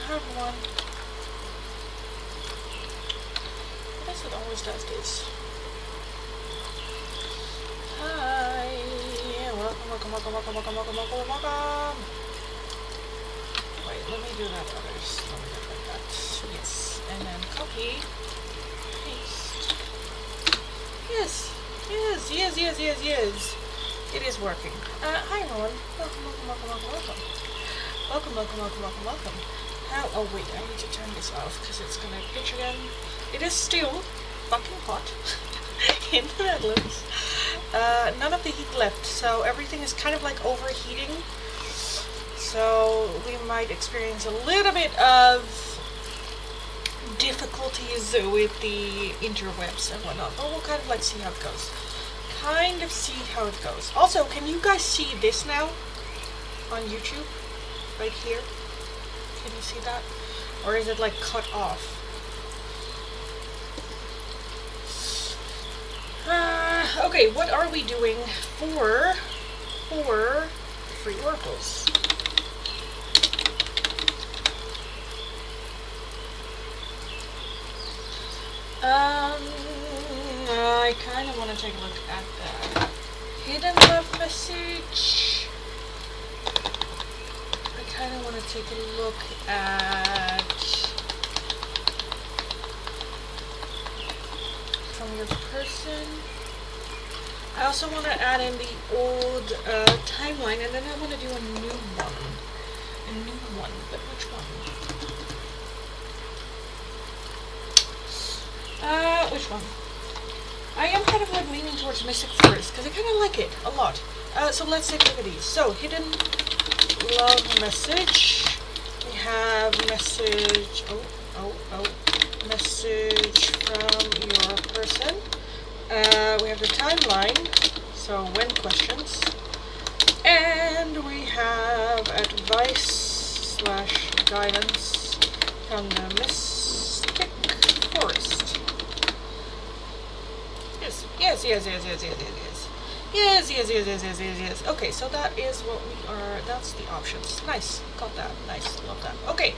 Hi everyone. I guess it always does this. Hi. Welcome. Wait, let me do that others. Let me do it like that. Yes. And then copy. Paste. Yes. It is working. Hi everyone. Welcome. How? Oh wait, I need to turn this off because it's gonna pitch again. It is still fucking hot in the Netherlands. None of the heat left, so everything is kind of like overheating. So we might experience a little bit of difficulties with the interwebs and whatnot, but we'll kind of like see how it goes. Also, can you guys see this now on YouTube? Right here? Can you see that? Or is it like cut off? Okay, what are we doing for free oracles? I kind of want to take a look at the hidden love message. I kind of want to take a look at from your person. I also want to add in the old timeline, and then I want to do a new one. But which one? Which one? I am kind of like leaning towards Mystic first, because I kind of like it a lot. So let's take a look at these. So, hidden love message. We have message, message from your person. We have the timeline, so when questions. And we have advice / guidance from the Mystic Forest. Yes. Okay, so that is what we are, that's the options. Nice, got that, nice, love that. Okay,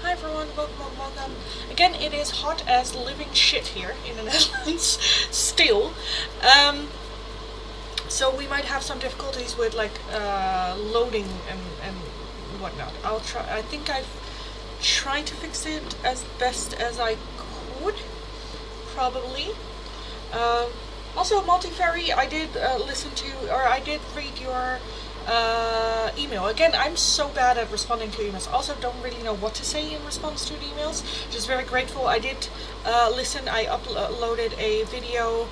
hi everyone, welcome. Again, it is hot as living shit here in the Netherlands, still. So we might have some difficulties with like loading and whatnot. I'll try, I think I've tried to fix it as best as I could, probably. Also, Multifairy, I did I did read your email. Again, I'm so bad at responding to emails. Also, don't really know what to say in response to the emails. Just very grateful. I did listen. I uploaded a video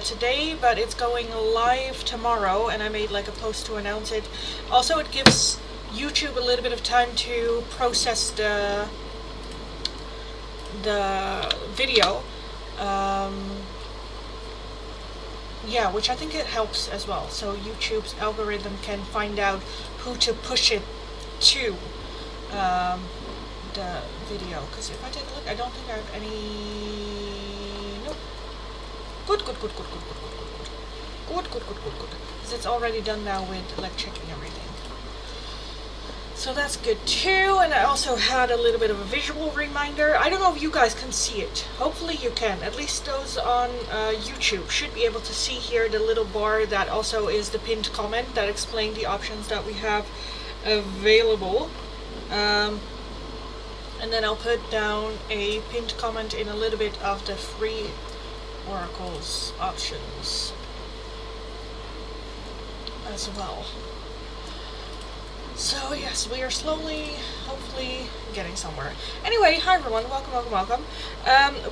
today, but it's going live tomorrow, and I made like a post to announce it. Also, it gives YouTube a little bit of time to process the video. Yeah, which I think it helps as well. So YouTube's algorithm can find out who to push it to the video. Because if I take a look, I don't think I have any. Nope. Good. Because it's already done now with like checking everything. So that's good too, and I also had a little bit of a visual reminder. I don't know if you guys can see it. Hopefully you can. At least those on YouTube should be able to see here the little bar that also is the pinned comment that explains the options that we have available. And then I'll put down a pinned comment in a little bit of the free oracles options as well. So yes, we are slowly, hopefully, getting somewhere. Anyway, hi everyone, welcome.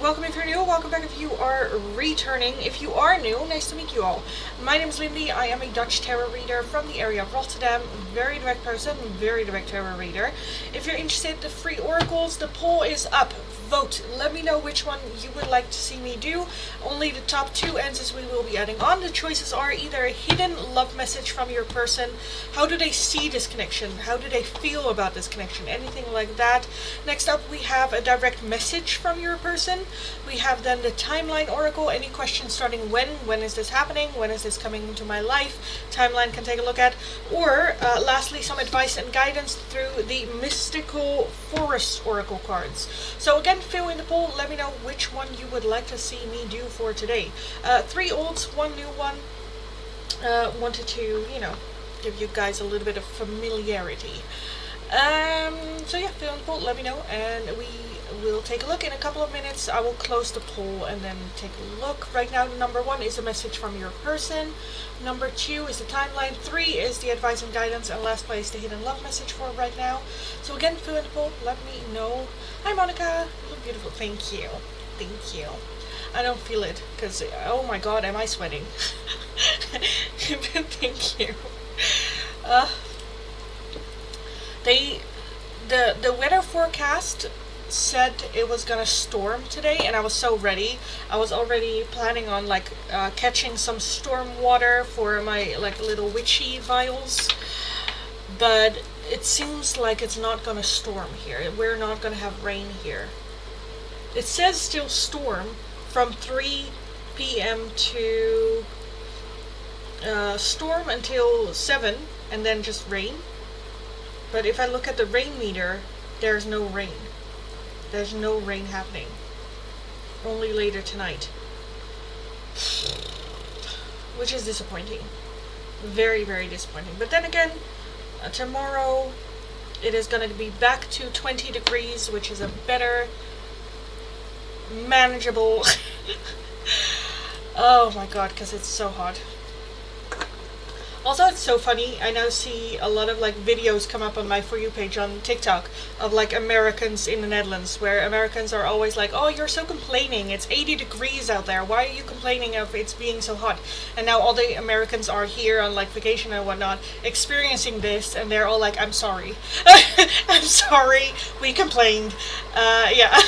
Welcome if you're new, welcome back if you are returning. If you are new, nice to meet you all. My name is Lindy, I am a Dutch tarot reader from the area of Rotterdam. Very direct person, very direct tarot reader. If you're interested, the free oracles, the poll is up. Vote. Let me know which one you would like to see me do. Only the top 2 answers we will be adding on. The choices are either a hidden love message from your person. How do they see this connection? connection? How do they feel about this connection? Anything like that. Next up, we have a direct message from your person. We have then the timeline oracle. Any questions starting when is this happening? When is this coming into my life? Timeline can take a look at. Or lastly, some advice and guidance through the mystical forest oracle cards. So again, fill in the poll. Let me know which one you would like to see me do for today. 3 olds, 1 new one. Wanted to, you know, give you guys a little bit of familiarity. So yeah, fill in the poll, let me know, and we will take a look in a couple of minutes. I will close the poll and then take a look. Right now, number 1 is a message from your person. Number 2 is the timeline. 3 is the advice and guidance, and last place the hidden love message for right now. So again, fill in the poll, let me know. Hi Monica, you look beautiful. Thank you. Thank you. I don't feel it because, oh my god, am I sweating? Thank you. The weather forecast said it was gonna storm today, and I was so ready. I was already planning on like catching some storm water for my like little witchy vials, but it seems like it's not gonna storm here. We're not gonna have rain here. It says still storm from 3 p.m. to storm until 7, and then just rain. But if I look at the rain meter, there's no rain. There's no rain happening. Only later tonight. Which is disappointing. Very, very disappointing. But then again, tomorrow it is going to be back to 20 degrees, which is a better, manageable... Oh my god, because it's so hot. Also, it's so funny, I now see a lot of like videos come up on my For You page on TikTok of like Americans in the Netherlands, where Americans are always like, oh, you're so complaining, it's 80 degrees out there, why are you complaining of it's being so hot? And now all the Americans are here on like vacation and whatnot, experiencing this, and they're all like, I'm sorry. I'm sorry, we complained. Yeah.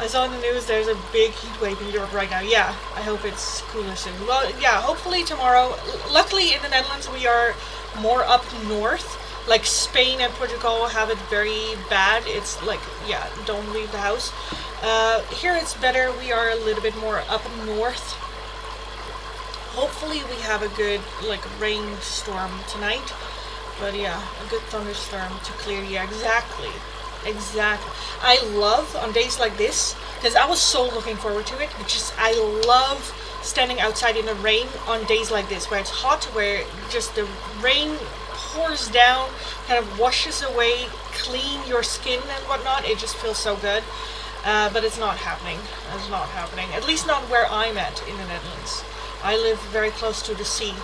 I saw in the news there's a big heat wave in Europe right now. Yeah, I hope it's cooler soon. Well, yeah, hopefully tomorrow. Luckily in the Netherlands we are more up north. Like Spain and Portugal have it very bad. It's like, yeah, don't leave the house. Here it's better. We are a little bit more up north. Hopefully we have a good like rainstorm tonight. But yeah, a good thunderstorm to clear. Yeah, exactly. Exactly. I love on days like this, because I was so looking forward to it, just I love standing outside in the rain on days like this, where it's hot, where just the rain pours down, kind of washes away, clean your skin and whatnot. It just feels so good. But it's not happening. It's not happening. At least not where I'm at in the Netherlands. I live very close to the sea.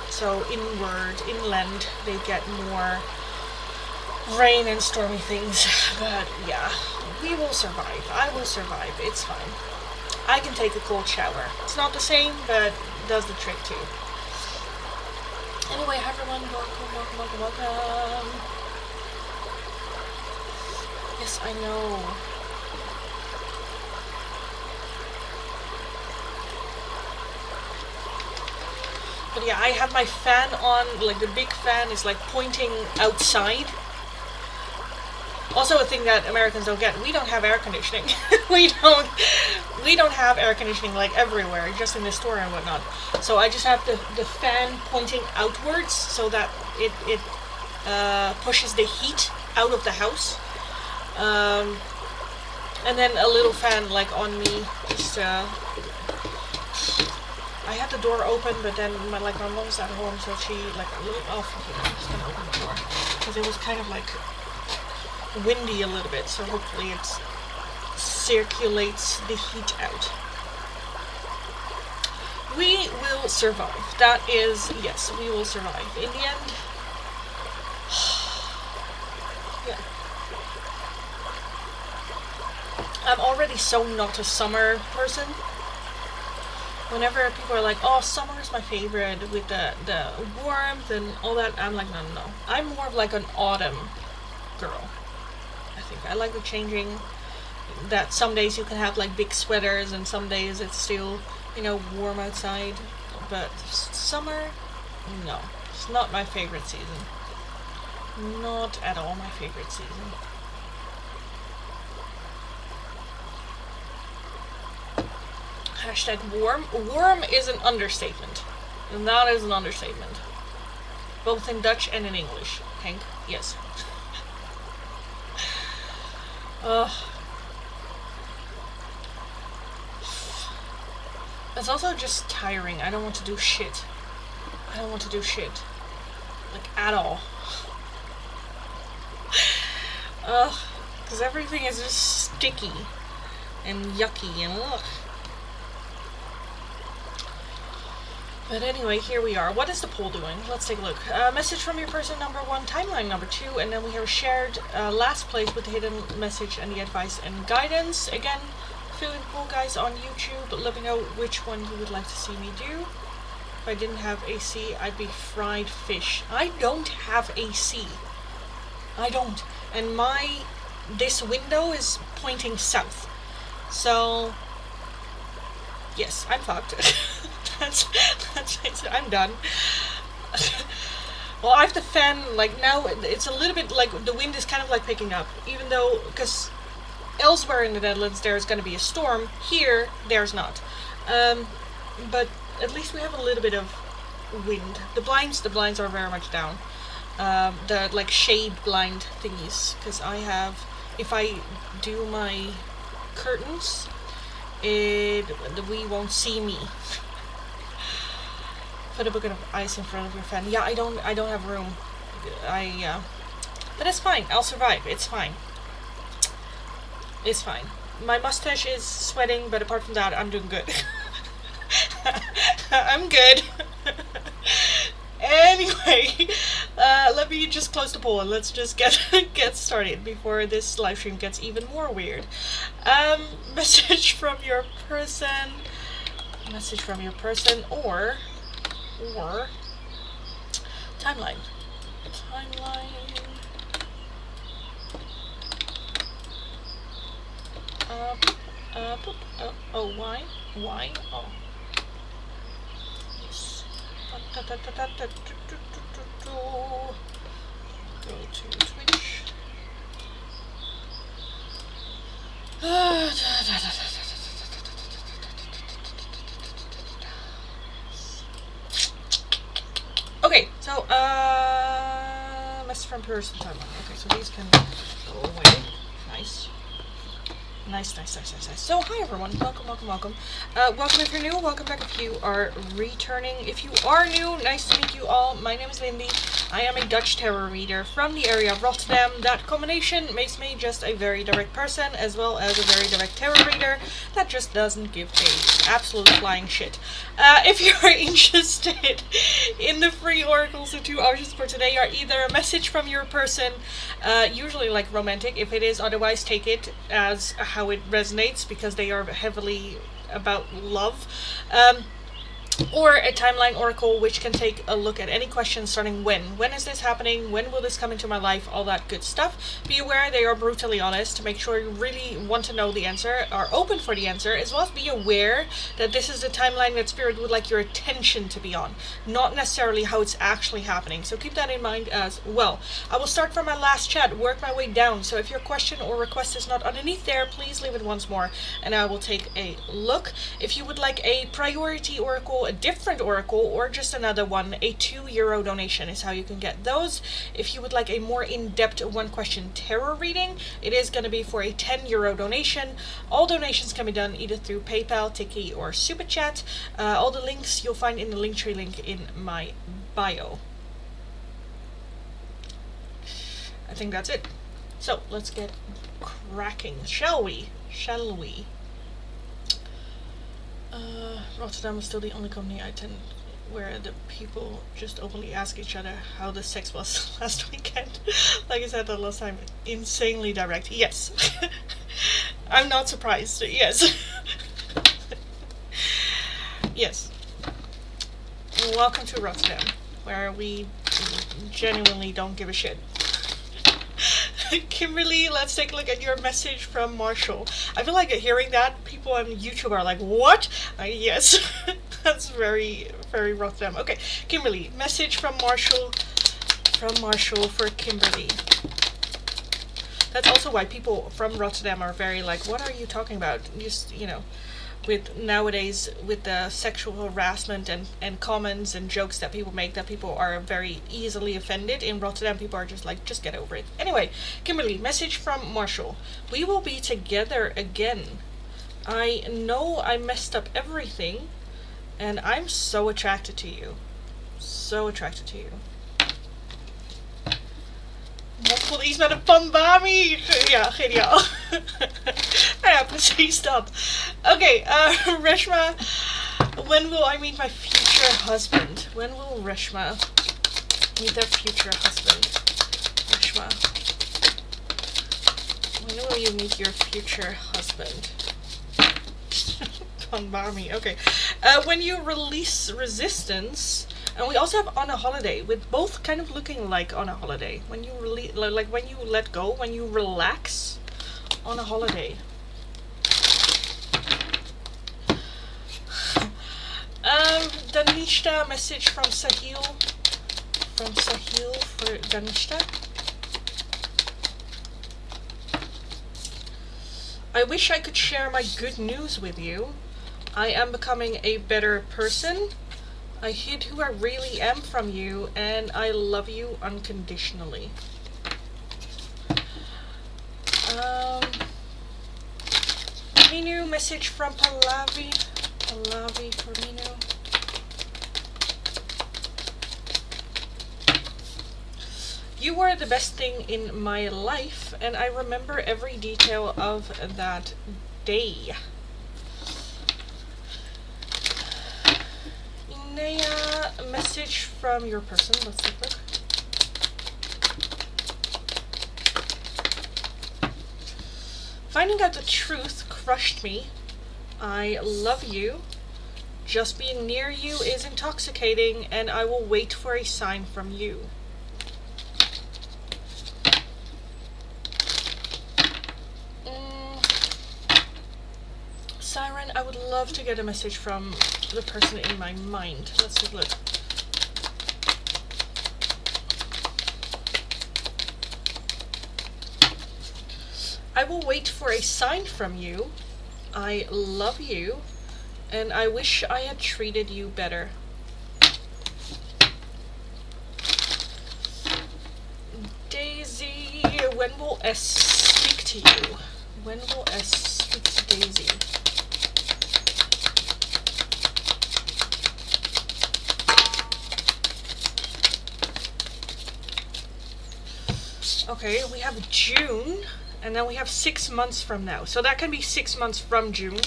So inland, they get more rain and stormy things, but yeah, we will survive. I will survive. It's fine. I can take a cold shower. It's not the same, but does the trick too. Anyway, hi everyone, welcome. Yes, I know. But yeah, I have my fan on, like the big fan is like pointing outside. Also a thing that Americans don't get, we don't have air conditioning. we don't have air conditioning like everywhere, just in the store and whatnot. So I just have the fan pointing outwards so that it pushes the heat out of the house. And then a little fan like on me, just I had the door open, but then my mom's at home, so she like I'm just gonna open the door because it was kind of like windy a little bit, so hopefully it circulates the heat out. We will survive. That is, yes, we will survive. In the end, yeah. I'm already so not a summer person. Whenever people are like, oh, summer is my favorite with the warmth and all that, I'm like, no. I'm more of like an autumn girl. I think I like the changing, that some days you can have like big sweaters and some days it's still, warm outside. But summer, no. It's not my favorite season. Not at all my favorite season. Hashtag warm. Warm is an understatement. And that is an understatement. Both in Dutch and in English. Hank, yes. Ugh. It's also just tiring. I don't want to do shit. I don't want to do shit. Like, at all. Ugh. Because everything is just sticky. And yucky and ugh. But anyway, here we are. What is the poll doing? Let's take a look. Message from your person number 1, timeline number 2, and then we have shared last place with the hidden message and the advice and guidance. Again, fill in the poll, guys, on YouTube. Let me know which one you would like to see me do. If I didn't have AC, I'd be fried fish. I don't have AC. I don't. And this window is pointing south. So, yes, I'm fucked. That's it. I'm done. Well, I have the fan, like, now it's a little bit like the wind is kind of like picking up, even though, because elsewhere in the Netherlands there's going to be a storm. Here, there's not. But at least we have a little bit of wind. The blinds are very much down. The, like, shade blind thingies, because I have, if I do my curtains, we won't see me. Put a bucket of ice in front of your fan. Yeah, I don't have room. But it's fine. I'll survive. It's fine. It's fine. My mustache is sweating, but apart from that, I'm doing good. I'm good. Anyway, let me just close the poll and let's just get started before this live stream gets even more weird. Message from your person. Message from your person, or timeline. Oh, why? Oh. Yes. Go to Twitch. Okay, so, message from person timeline. Okay, so these can go away. Nice. Nice. So, hi everyone. Welcome. Welcome if you're new. Welcome back if you are returning. If you are new, nice to meet you all. My name is Lindy. I am a Dutch tarot reader from the area of Rotterdam. That combination makes me just a very direct person, as well as a very direct tarot reader that just doesn't give a absolute flying shit. If you're interested in the free oracles, the 2 options for today are either a message from your person, usually like romantic. If it is, otherwise take it as how it resonates, because they are heavily about love. Or a timeline oracle, which can take a look at any question starting when is this happening, when will this come into my life, all that good stuff. Be aware they are brutally honest. Make sure you really want to know the answer, are open for the answer, as well as be aware that this is the timeline that Spirit would like your attention to be on, not necessarily how it's actually happening. So keep that in mind as well. I will start from my last chat, work my way down, so if your question or request is not underneath there, please leave it once more and I will take a look. If you would like a priority oracle, a different oracle, or just another one, a €2 donation is how you can get those. If you would like a more in-depth one question tarot reading, it is going to be for a €10 donation. All donations can be done either through PayPal, Tiki, or Super Chat. All the links you'll find in the Linktree link in my bio. I think that's it. So let's get cracking, shall we? Rotterdam is still the only company I attend where the people just openly ask each other how the sex was last weekend. Like I said that last time, insanely direct. Yes. I'm not surprised. Yes. Yes. Welcome to Rotterdam, where we genuinely don't give a shit. Kimberly, let's take a look at your message from Marshall. I feel like hearing that, people on YouTube are like, what? Yes. That's very, very Rotterdam. Okay, Kimberly. Message from Marshall. From Marshall for Kimberly. That's also why people from Rotterdam are very like, what are you talking about? Just, with nowadays, with the sexual harassment and comments and jokes that people make, that people are very easily offended. In Rotterdam, people are just like, just get over it. Anyway, Kimberly, message from Marshall. We will be together again. I know I messed up everything, and I'm so attracted to you. So attracted to you. Wat kon iets met een pandami? Ja, geniaal. Ja, precies dat. Oké, Reshma. When will I meet my future husband? When will Reshma meet their future husband? Reshma. When will you meet your future husband? Pandami, okay. When you release resistance. And we also have On a Holiday, with both kind of looking like On a Holiday. When you like when you let go, when you relax, On a Holiday. Danishta, message from Sahil. From Sahil for Danishta. I wish I could share my good news with you. I am becoming a better person. I hid who I really am from you, and I love you unconditionally. Minu, message from Pallavi. Pallavi for Minu. You were the best thing in my life, and I remember every detail of that day. Inea, a message from your person. Let's take a look. Finding out the truth crushed me. I love you. Just being near you is intoxicating, and I will wait for a sign from you. Siren, I would love to get a message from the person in my mind. Let's take a look. I will wait for a sign from you. I love you, and I wish I had treated you better. Daisy, when will S speak to you? When will S speak to Daisy? Okay, we have June, and then we have 6 months from now. So that can be 6 months from June.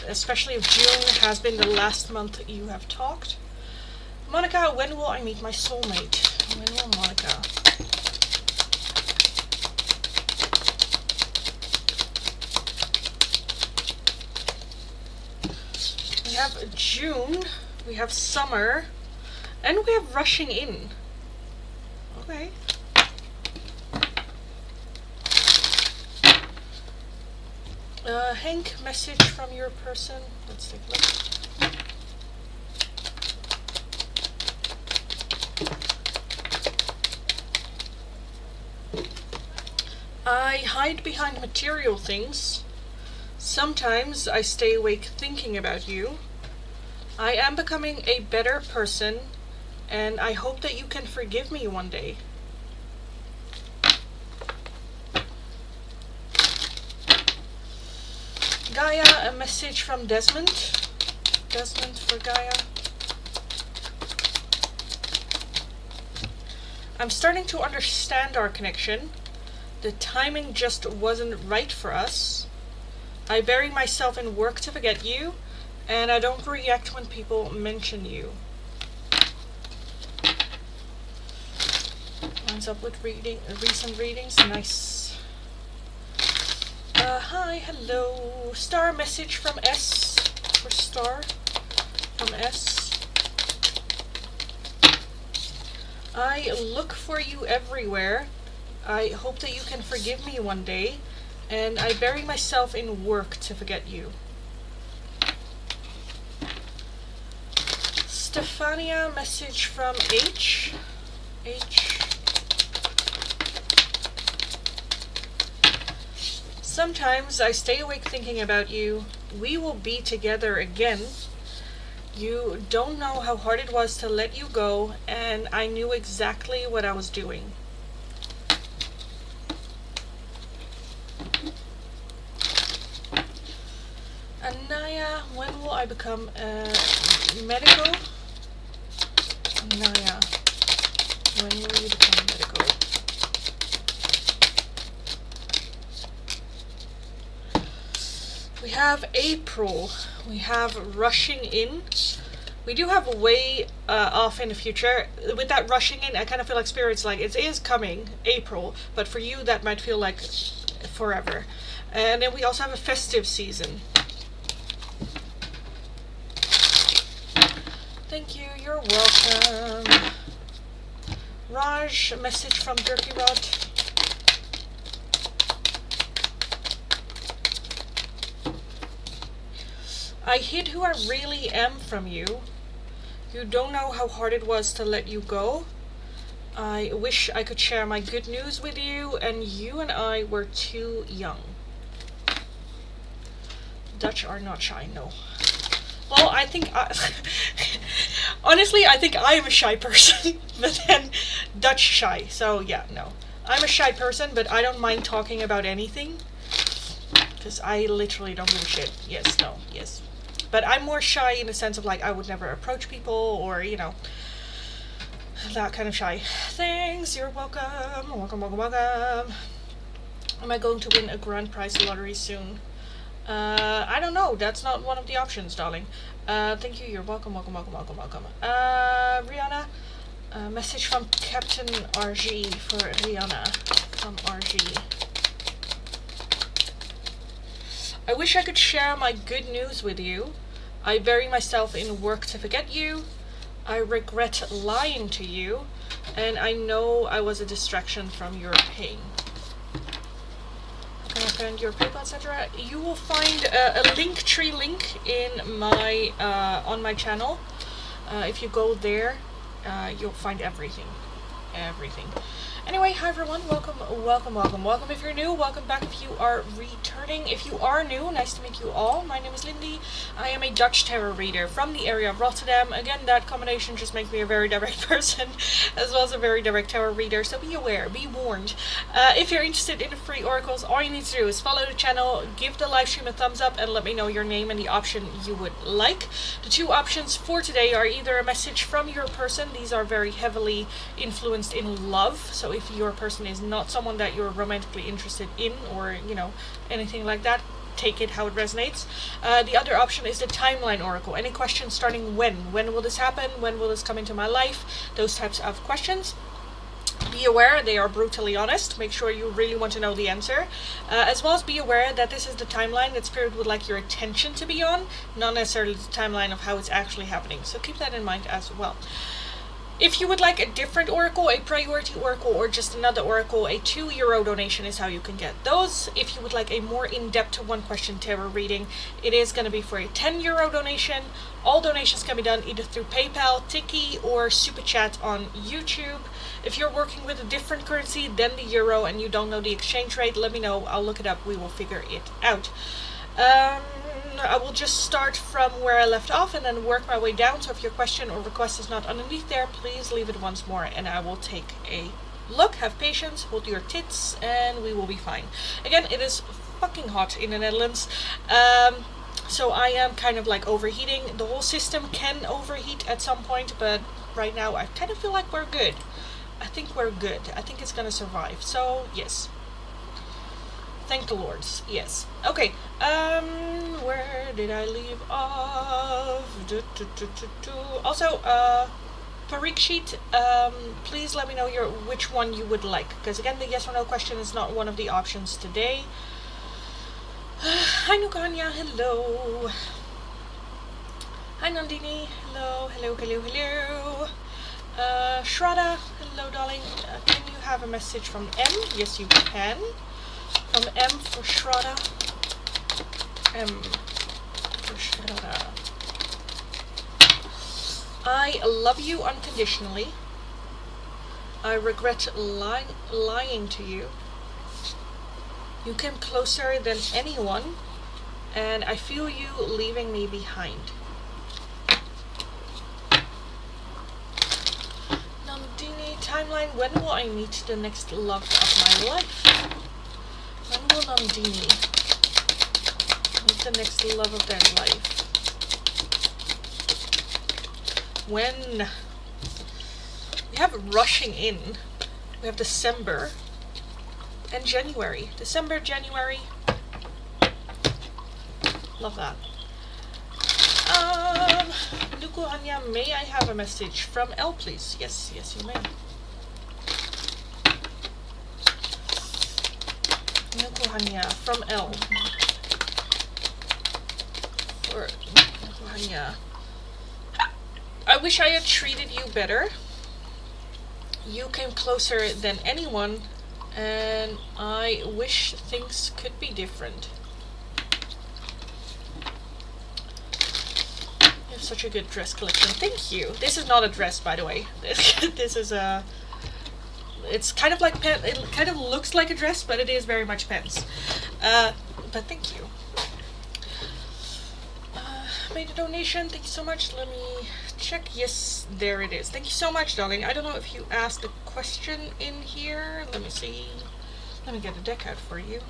Especially if June has been the last month you have talked. Monica, when will I meet my soulmate? When will Monica? We have June, we have summer, and we have rushing in. Okay. Hank, message from your person. Let's take a look. I hide behind material things. Sometimes I stay awake thinking about you. I am becoming a better person, and I hope that you can forgive me one day. Gaia, a message from Desmond. Desmond for Gaia. I'm starting to understand our connection. The timing just wasn't right for us. I bury myself in work to forget you, and I don't react when people mention you. Lines up with recent readings. Nice. Hi, hello. Star, message from S. For Star. From S. I look for you everywhere. I hope that you can forgive me one day. And I bury myself in work to forget you. Stefania, message from H. Sometimes I stay awake thinking about you. We will be together again. You don't know how hard it was to let you go, and I knew exactly what I was doing. Anaya, when will I become medical? Anaya, when will you become medical? We have April. We have rushing in. We do have a way off in the future. With that rushing in, I kind of feel like Spirit's like, it is coming, April, but for you that might feel like forever. And then we also have a festive season. Thank you, you're welcome. Raj, a message from Jerky Rod. I hid who I really am from you. You don't know how hard it was to let you go. I wish I could share my good news with you, and you and I were too young. Dutch are not shy, no. Well, I think honestly, I think I am a shy person, but then Dutch shy. So yeah, no. I'm a shy person, but I don't mind talking about anything. Because I literally don't give a shit. Yes, no, yes. But I'm more shy in the sense of like I would never approach people or, you know, that kind of shy. Thanks, you're welcome. Welcome, welcome, welcome. Am I going to win a grand prize lottery soon? I don't know. That's not one of the options, darling. Thank you. You're welcome, welcome, welcome, welcome, welcome. Rihanna, message from Captain RG for Rihanna from RG. I wish I could share my good news with you. I bury myself in work to forget you. I regret lying to you, and I know I was a distraction from your pain. How can I find your PayPal, etc.? You will find a Linktree link in my on my channel. If you go there, you'll find everything. Anyway, hi everyone, welcome, welcome, welcome, welcome if you're new, welcome back if you are returning. If you are new, nice to meet you all. My name is Lindy. I am a Dutch tarot reader from the area of Rotterdam. Again, that combination just makes me a very direct person, as well as a very direct tarot reader, so be aware, be warned. If you're interested in the free oracles, all you need to do is follow the channel, give the live stream a thumbs up, and let me know your name and the option you would like. The two options for today are either a message from your person. These are very heavily influenced in love, so if your person is not someone that you're romantically interested in or, you know, anything like that, take it how it resonates. The other option is the timeline oracle. Any questions starting when? When will this happen? When will this come into my life? Those types of questions. Be aware they are brutally honest. Make sure you really want to know the answer. As well as be aware that this is the timeline that Spirit would like your attention to be on, not necessarily the timeline of how it's actually happening. So keep that in mind as well. If you would like a different oracle, a priority oracle, or just another oracle, a €2 donation is how you can get those. If you would like a more in-depth one-question tarot reading, it is going to be for a €10 donation. All donations can be done either through PayPal, Tiki, or Super Chat on YouTube. If you're working with a different currency than the euro and you don't know the exchange rate, let me know. I'll look it up. We will figure it out. I will just start from where I left off and then work my way down. So if your question or request is not underneath there, please leave it once more and I will take a look. Have patience, hold your tits, and we will be fine. Again, it is fucking hot in the Netherlands. So I am kind of like overheating. The whole system can overheat at some point, but right now I kind of feel like we're good. I think we're good. I think it's gonna survive. So yes. Thank the Lords. Yes. Okay. Where did I leave off? Also, Parikshit, please let me know which one you would like. Because again, the yes or no question is not one of the options today. Hi Nukanya, hello. Hi Nandini, hello, hello, hello, hello. Shraddha, hello darling. Can you have a message from M? Yes, you can. From M for Shraddha. M for Shraddha. I love you unconditionally. I regret lying to you. You came closer than anyone, and I feel you leaving me behind. Nandini timeline, when will I meet the next love of my life? When will Nandini meet the next love of their life? When? We have rushing in. We have December and January. December, January. Love that. Nuku Anya, may I have a message from L, please? Yes, yes, you may. Nuku Anya from L. For Nuku Anya. I wish I had treated you better. You came closer than anyone, and I wish things could be different. You have such a good dress collection. Thank you. This is not a dress, by the way. This is a... It's kind of like pants. It kind of looks like a dress, but it is very much pants. But thank you. Made a donation. Thank you so much. Let me check. Yes, there it is. Thank you so much, darling. I don't know if you asked a question in here. Let me see. Let me get a deck out for you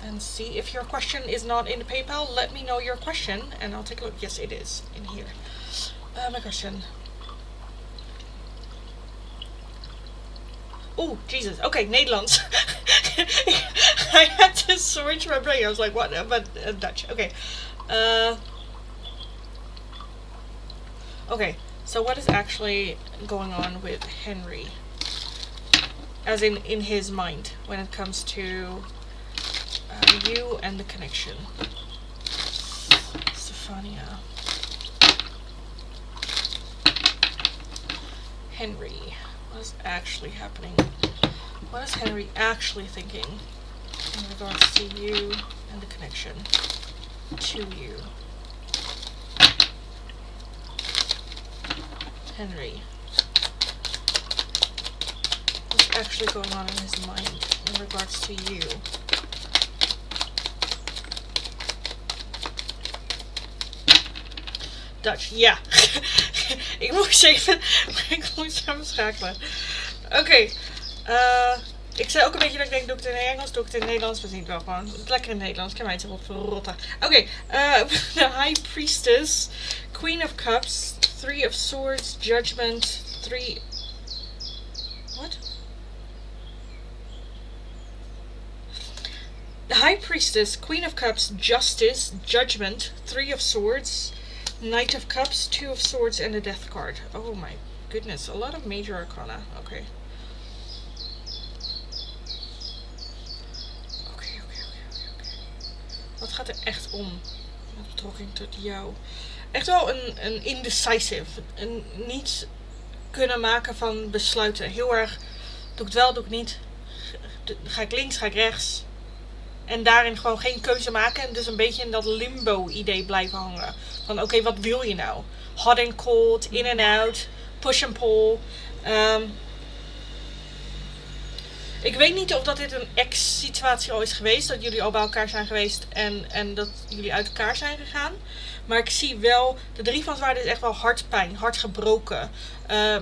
and see if your question is not in the PayPal. Let me know your question and I'll take a look. Yes, it is in here. My question. Oh, Jesus. Okay, Nederlands. I had to switch my brain. I was like, what? But Dutch. Okay. Okay, so what is actually going on with Henry? As in his mind, when it comes to you and the connection. Stefania. Henry. What is actually happening? What is Henry actually thinking in regards to you and the connection to you? Henry. What's actually going on in his mind in regards to you? Dutch, ja. Ik moest even schakelen. Oké. Ik zei ook een beetje dat ik denk, doe ik het in Engels, doe ik het in Nederlands. We zien het wel gewoon. Het is lekker in Nederlands. Ik kan mij het op verrotten. Oké. The High Priestess. Queen of Cups. Three of Swords. Judgment. Three... What? The High Priestess. Queen of Cups. Justice. Judgment. Three of Swords. Knight of Cups. Two of Swords. And the Death card. Oh my goodness. A lot of major arcana. Okay. Wat gaat er echt om met betrekking tot jou? Echt wel een indecisive. Een niet kunnen maken van besluiten. Heel erg, doe ik het wel, doe ik niet. Ga ik links, ga ik rechts. En daarin gewoon geen keuze maken. En dus een beetje in dat limbo idee blijven hangen. Van oké, wat wil je nou? Hot and cold, in and out, push and pull. Ik weet niet of dat dit een ex-situatie al is geweest. Dat jullie al bij elkaar zijn geweest en dat jullie uit elkaar zijn gegaan. Maar ik zie wel, de 3 van zwaarden is echt wel hartpijn, hart gebroken.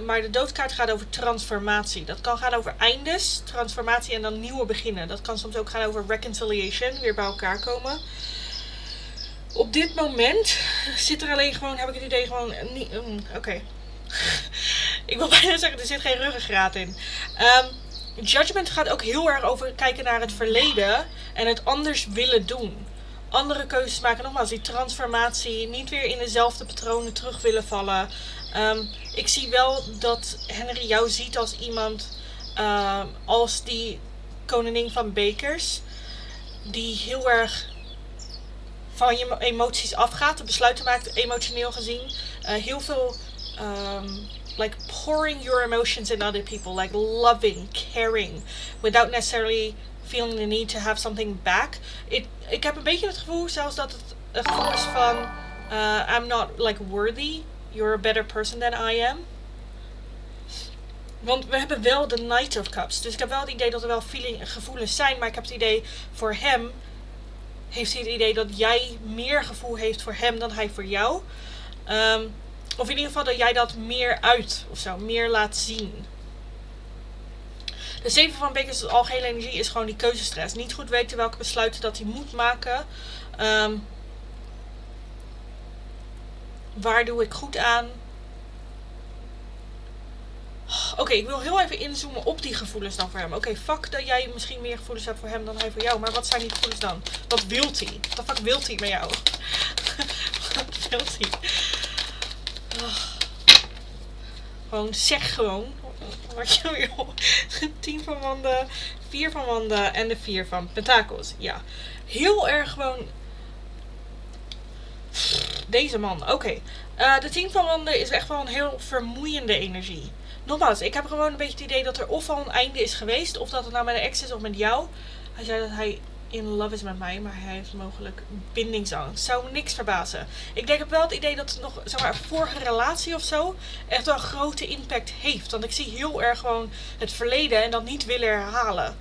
Maar de doodkaart gaat over transformatie. Dat kan gaan over eindes, transformatie en dan nieuwe beginnen. Dat kan soms ook gaan over reconciliation, weer bij elkaar komen. Op dit moment zit er alleen gewoon, heb ik het idee gewoon niet... Oké. Ik wil bijna zeggen, er zit geen ruggengraat in. Judgment gaat ook heel erg over kijken naar het verleden en het anders willen doen. Andere keuzes maken. Nogmaals, die transformatie. Niet weer in dezelfde patronen terug willen vallen. Ik zie wel dat Henry jou ziet als iemand als die koningin van bekers. Die heel erg van je emoties afgaat. De besluiten maakt emotioneel gezien. Heel veel... like pouring your emotions in other people, like loving, caring, without necessarily feeling the need to have something back. Ik heb een beetje het gevoel zelfs dat het een gevoel is van I'm not like worthy. you're a better person than I am. Want we hebben wel de Knight of Cups. Dus ik heb wel het idee dat er wel gevoelens zijn. Maar ik heb het idee, voor hem heeft hij het idee dat jij meer gevoel heeft voor hem dan hij voor jou. Of in ieder geval dat jij dat meer uit of zo, meer laat zien. De 7 van bekers, de algehele energie, is gewoon die keuzestress. Niet goed weten welke besluiten dat hij moet maken. Waar doe ik goed aan? Oké, ik wil heel even inzoomen op die gevoelens dan voor hem. Oké, fuck dat jij misschien meer gevoelens hebt voor hem dan hij voor jou. Maar wat zijn die gevoelens dan? Wat wilt hij? Wat fuck wilt hij met jou? Wat wilt hij? Gewoon, zeg gewoon wat je wil. 10 van wanden, 4 van wanden en de 4 van pentakels. Ja, heel erg gewoon... Deze man, oké. De 10 van wanden is echt wel een heel vermoeiende energie. Nogmaals, ik heb gewoon een beetje het idee dat er of al een einde is geweest, of dat het nou met een ex is of met jou. Hij zei dat hij in love is met mij, maar hij heeft mogelijk bindingsangst. Zou me niks verbazen. Ik denk wel het idee dat het nog, zeg maar, een vorige relatie of zo echt wel een grote impact heeft. Want ik zie heel erg gewoon het verleden en dat niet willen herhalen.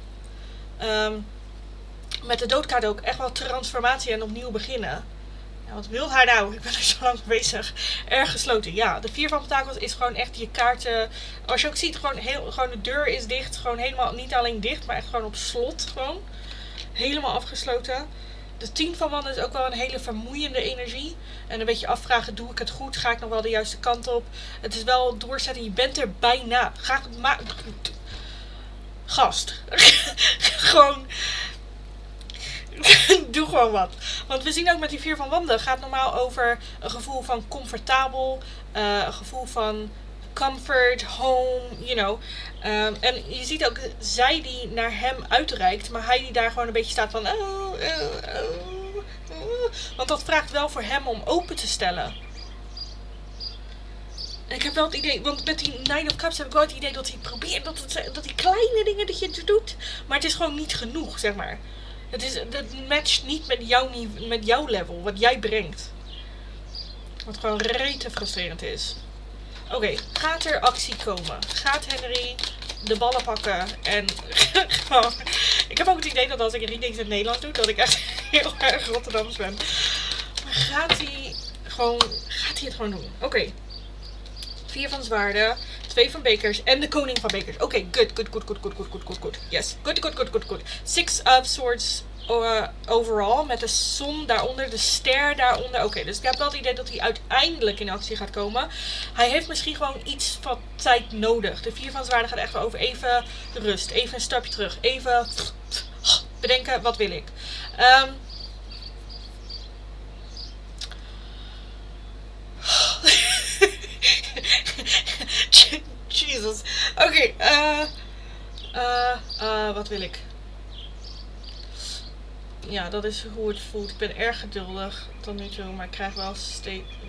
Met de doodkaart ook echt wel transformatie en opnieuw beginnen. Ja, wat wil hij nou? Ik ben er zo lang bezig. Erg gesloten. Ja, de 4 van pentakels is gewoon echt je kaarten. Als je ook ziet, gewoon de deur is dicht. Gewoon helemaal, niet alleen dicht, maar echt gewoon op slot. Gewoon. Helemaal afgesloten. De 10 van wanden is ook wel een hele vermoeiende energie. En een beetje afvragen, doe ik het goed? Ga ik nog wel de juiste kant op? Het is wel doorzetten, je bent er bijna. Gast. Gewoon... Doe gewoon wat. Want we zien ook met die 4 van wanden. Gaat normaal over een gevoel van comfortabel. Een gevoel van comfort, home, you know. En je ziet ook zij die naar hem uitreikt. Maar hij die daar gewoon een beetje staat van... Want dat vraagt wel voor hem om open te stellen. En ik heb wel het idee... Want met die 9 of Cups heb ik wel het idee dat hij probeert... Dat die kleine dingen dat je doet. Maar het is gewoon niet genoeg, zeg maar. Het matcht niet met jouw level, wat jij brengt. Wat gewoon rete frustrerend is. Oké, gaat er actie komen? Gaat Henry de ballen pakken en gewoon... Ik heb ook het idee dat als ik readings in het Nederlands doe, dat ik echt heel erg Rotterdams ben. Maar gaat hij het gewoon doen? Oké. 4 van zwaarden, 2 van bekers en de koning van bekers. Oké, good. Yes, good. 6 of swords overall, met de zon daaronder, de ster daaronder. Oké, dus ik heb wel het idee dat hij uiteindelijk in actie gaat komen. Hij heeft misschien gewoon iets van tijd nodig. De 4 van zwaarden gaat echt wel over even rust, even een stapje terug, even bedenken, wat wil ik? Jesus. Oké, wat wil ik? Ja, dat is hoe het voelt. Ik ben erg geduldig tot nu toe, maar ik krijg wel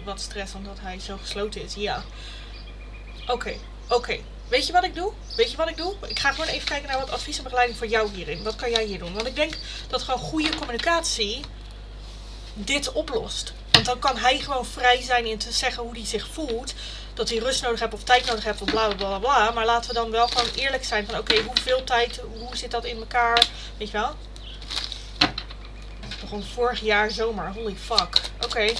wat stress omdat hij zo gesloten is. Ja. Oké. Weet je wat ik doe? Ik ga gewoon even kijken naar wat advies en begeleiding voor jou hierin. Wat kan jij hier doen? Want ik denk dat gewoon goede communicatie dit oplost. Want dan kan hij gewoon vrij zijn in te zeggen hoe hij zich voelt. Dat hij rust nodig heeft of tijd nodig heeft of bla bla bla. Maar laten we dan wel gewoon eerlijk zijn van oké, hoeveel tijd, hoe zit dat in elkaar? Weet je wel? Begon vorig jaar zomer, holy fuck. Oké.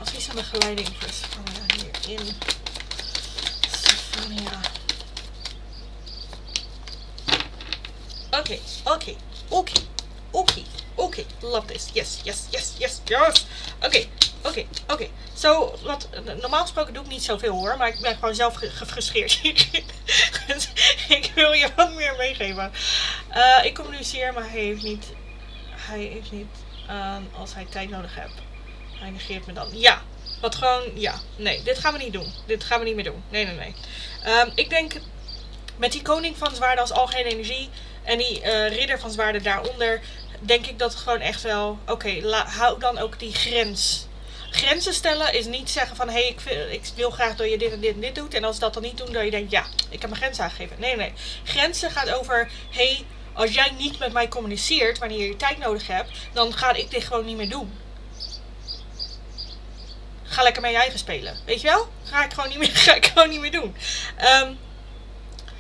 Advies en begeleiding voor Stefania hierin. Stefania. Oké. Love this. Yes. Oké. Zo, normaal gesproken doe ik niet zoveel hoor, maar ik ben gewoon zelf gefrustreerd. Dus ik wil je wat meer meegeven. Ik communiceer, maar hij heeft niet aan als hij tijd nodig heeft. Hij negeert me dan. Ja, wat gewoon, ja. Nee, dit gaan we niet doen. Dit gaan we niet meer doen. Nee. Ik denk, met die koning van zwaarden als algehele energie en die ridder van zwaarden daaronder, denk ik dat het gewoon echt wel, hou dan ook die grens. Grenzen stellen is niet zeggen van, ik wil graag dat je dit en dit doet. En als dat dan niet doet, dat je denkt, ja, ik heb mijn grens aangegeven. Nee. Grenzen gaat over, als jij niet met mij communiceert wanneer je tijd nodig hebt, dan ga ik dit gewoon niet meer doen. ga lekker met je eigen spelen. Weet je wel? Ga ik gewoon niet meer doen.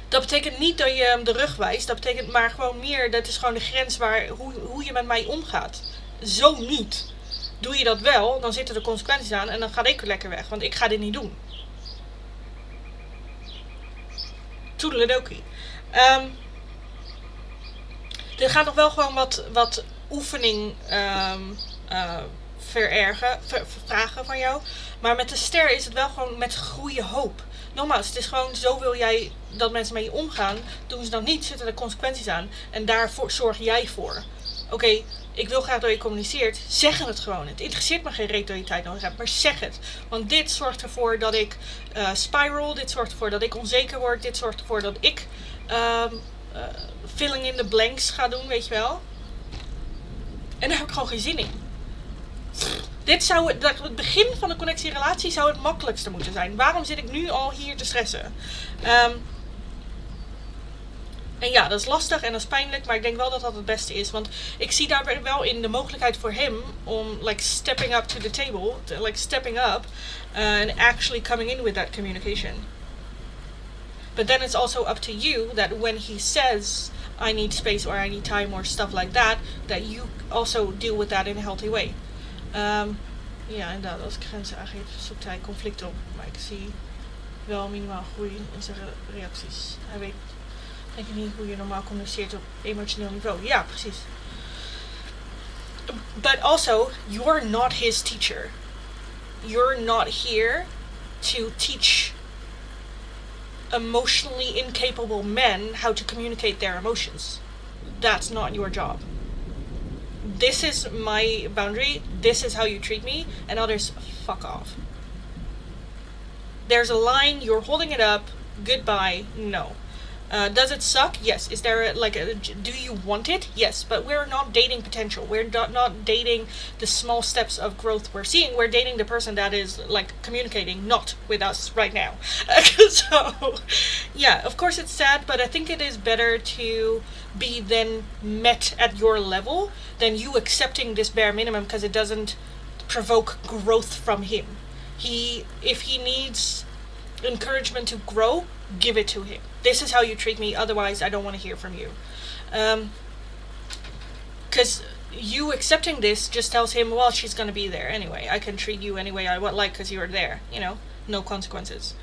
Dat betekent niet dat je hem de rug wijst. Dat betekent maar gewoon meer, dat is gewoon de grens hoe je met mij omgaat. Zo niet. Doe je dat wel, dan zitten er consequenties aan en dan ga ik lekker weg. Want ik ga dit niet doen. Toedeledokie. Dit gaat nog wel gewoon wat oefening vragen van jou. Maar met de ster is het wel gewoon met goede hoop. Nogmaals, het is gewoon, zo wil jij dat mensen met je omgaan. Doen ze dan niet, zitten er consequenties aan. En daarvoor zorg jij voor. Oké, ik wil graag dat je communiceert. Zeg het gewoon. Het interesseert me geen reet dat je tijd nodig hebt. Maar zeg het. Want dit zorgt ervoor dat ik spiral. Dit zorgt ervoor dat ik onzeker word. Dit zorgt ervoor dat ik filling in the blanks ga doen, weet je wel. En daar heb ik gewoon geen zin in. Het begin van een connectierelatie zou het makkelijkste moeten zijn. Waarom zit ik nu al hier te stressen? En ja, dat is lastig en dat is pijnlijk, maar ik denk wel dat dat het beste is. Want ik zie daar wel in de mogelijkheid voor hem om stepping up to the table, stepping up and actually coming in with that communication. But then it's also up to you that when he says I need space or I need time or stuff like that you also deal with that in a healthy way. Ja, inderdaad, als ik grenzen aangeef, zoekt hij conflict op. Maar ik zie wel minimaal groei in zijn reacties. Hij weet denk ik niet hoe je normaal communiceert op emotioneel niveau. Ja, precies. But also, you're not his teacher. You're not here to teach emotionally incapable men how to communicate their emotions. That's not your job. This is my boundary. This is how you treat me. And others, fuck off. There's a line. You're holding it up. Goodbye. No. Does it suck? Yes. Is there do you want it? Yes. But we're not dating potential. We're not dating the small steps of growth we're seeing. We're dating the person that is communicating not with us right now. So, yeah, of course it's sad, but I think it is better to be then met at your level than you accepting this bare minimum because it doesn't provoke growth from him. If he needs encouragement to grow, give it to him. This is how you treat me, otherwise I don't want to hear from you. Because you accepting this just tells him, well, she's going to be there anyway. I can treat you any way I would like because you're there, no consequences.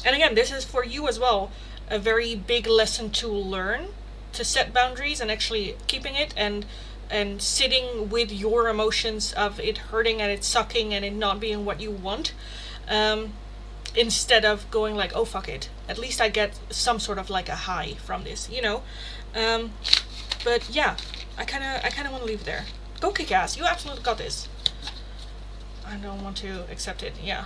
And again, this is for you as well, a very big lesson to learn, to set boundaries and actually keeping it and sitting with your emotions of it hurting and it sucking and it not being what you want. Instead of going oh fuck it, at least I get some sort of a high from this, but yeah, I kind of want to leave it there. Go kick ass, you absolutely got this. I don't want to accept it. Yeah,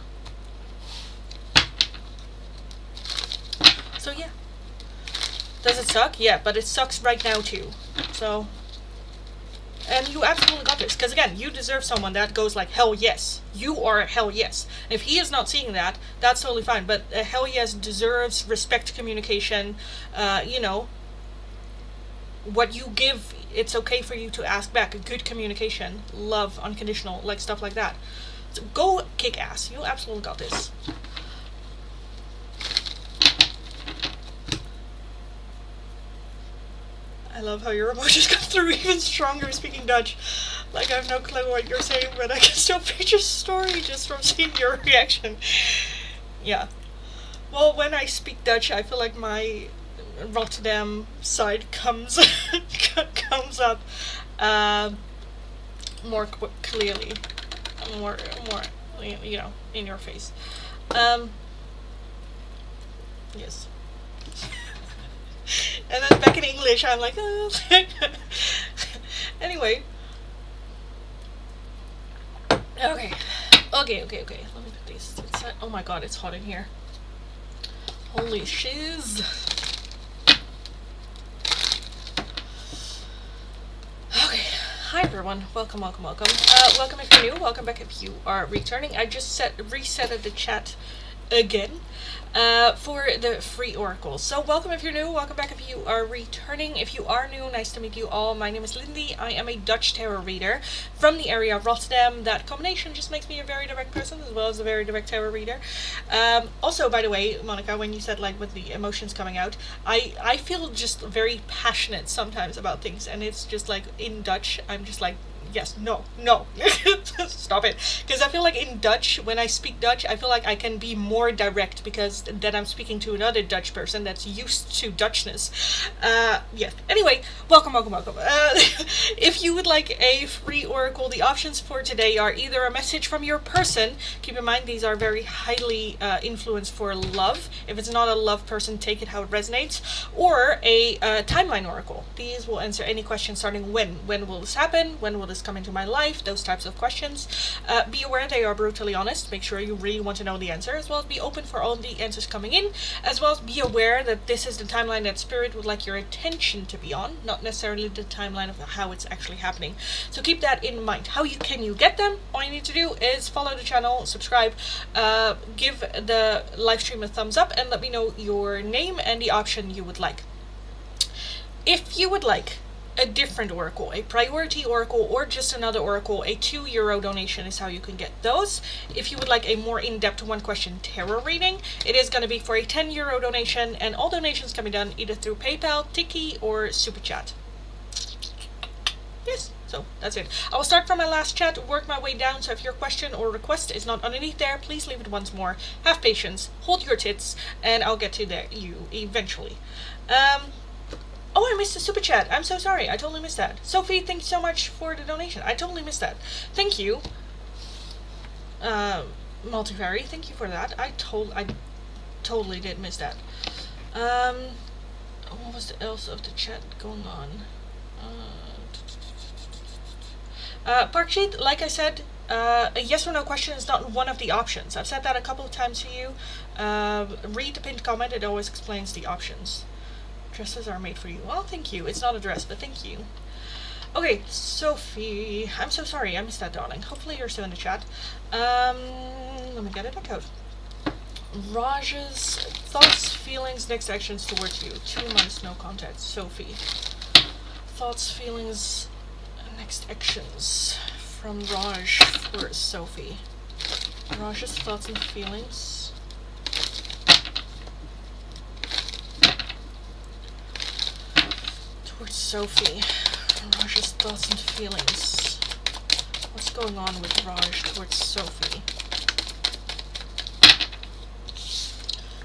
so yeah, does it suck? Yeah, but it sucks right now too, so. And you absolutely got this. Because again, you deserve someone that goes hell yes. You are a hell yes. If he is not seeing that, that's totally fine. But a hell yes deserves respect, communication. What you give, it's okay for you to ask back. Good communication, love, unconditional, stuff like that. So go kick ass. You absolutely got this. I love how your emotions come through even stronger speaking Dutch. I have no clue what you're saying, but I can still picture the story just from seeing your reaction. Yeah. Well, when I speak Dutch, I feel like my Rotterdam side comes up more clearly, more in your face. Yes. And then back in English, I'm Anyway. Okay. Let me put these. Oh my god, it's hot in here. Holy shiz. Okay. Hi everyone. Welcome. Welcome if you're new. Welcome back if you are returning. I just resetted the chat again for the free oracle. So welcome if you're new, welcome back if you are returning. If you are new, nice to meet you all. My name is Lindy. I am a Dutch tarot reader from the area of Rotterdam. That combination just makes me a very direct person as well as a very direct tarot reader. Also, by the way, Monica, when you said like with the emotions coming out, I feel just very passionate sometimes about things, and it's just like in Dutch, I'm just like, yes, no, stop it. Because I feel like in Dutch, when I speak Dutch, I feel like I can be more direct because then I'm speaking to another Dutch person that's used to Dutchness. Yes. Anyway, welcome. If you would like a free oracle, the options for today are either a message from your person. Keep in mind, these are very highly influenced for love. If it's not a love person, take it how it resonates. Or a timeline oracle. These will answer any question starting when. When will this happen? When will this come into my life? Those types of questions. Be aware they are brutally honest. Make sure you really want to know the answer, as well as be open for all the answers coming in, as well as be aware that this is the timeline that Spirit would like your attention to be on, not necessarily the timeline of how it's actually happening. So keep that in mind. How can you get them? All you need to do is follow the channel, subscribe, give the live stream a thumbs up, and let me know your name and the option you would like. If you would like a different oracle, a priority oracle, or just another oracle, a €2 donation is how you can get those. If you would like a more in-depth one question tarot reading, it is going to be for a €10 donation, and all donations can be done either through PayPal, Tiki, or Super Chat. Yes, so that's it. I will start from my last chat, work my way down, so if your question or request is not underneath there, please leave it once more. Have patience, hold your tits, and I'll get to you eventually. Oh, I missed the super chat. I'm so sorry. I totally missed that. Sophie, thank you so much for the donation. I totally missed that. Thank you. Multivary, thank you for that. I totally did miss that. What was the else of the chat going on? Parksheet, like I said, a yes or no question is not one of the options. I've said that a couple of times to you. Read the pinned comment. It always explains the options. Dresses are made for you. Well, thank you. It's not a dress, but thank you. Okay, Sophie. I'm so sorry. I missed that, darling. Hopefully you're still in the chat. Let me get it back out. Raj's thoughts, feelings, next actions towards you. 2 months, no contact. Sophie. Thoughts, feelings, next actions from Raj for Sophie. Raj's thoughts and feelings. Towards Sophie. Raj's thoughts and feelings. What's going on with Raj towards Sophie?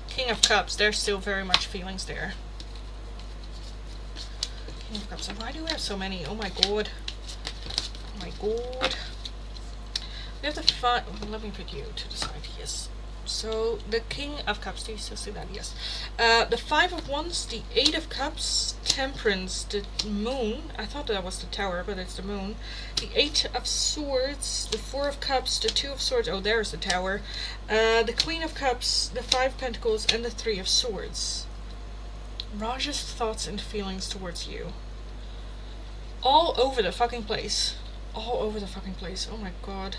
King of Cups. There's still very much feelings there. King of Cups. And why do we have so many? Oh my god. Oh my god. We have the five. Let me put you to the side. Yes. So the King of Cups, do you still see that? Yes. The 5 of Wands, the 8 of Cups, Temperance, the Moon. I thought that was the Tower, but it's the Moon. The 8 of Swords, the 4 of Cups, the 2 of Swords. Oh, there's the Tower. The Queen of Cups, the 5 of Pentacles, and the 3 of Swords. Raj's thoughts and feelings towards you. All over the fucking place. All over the fucking place. Oh my god.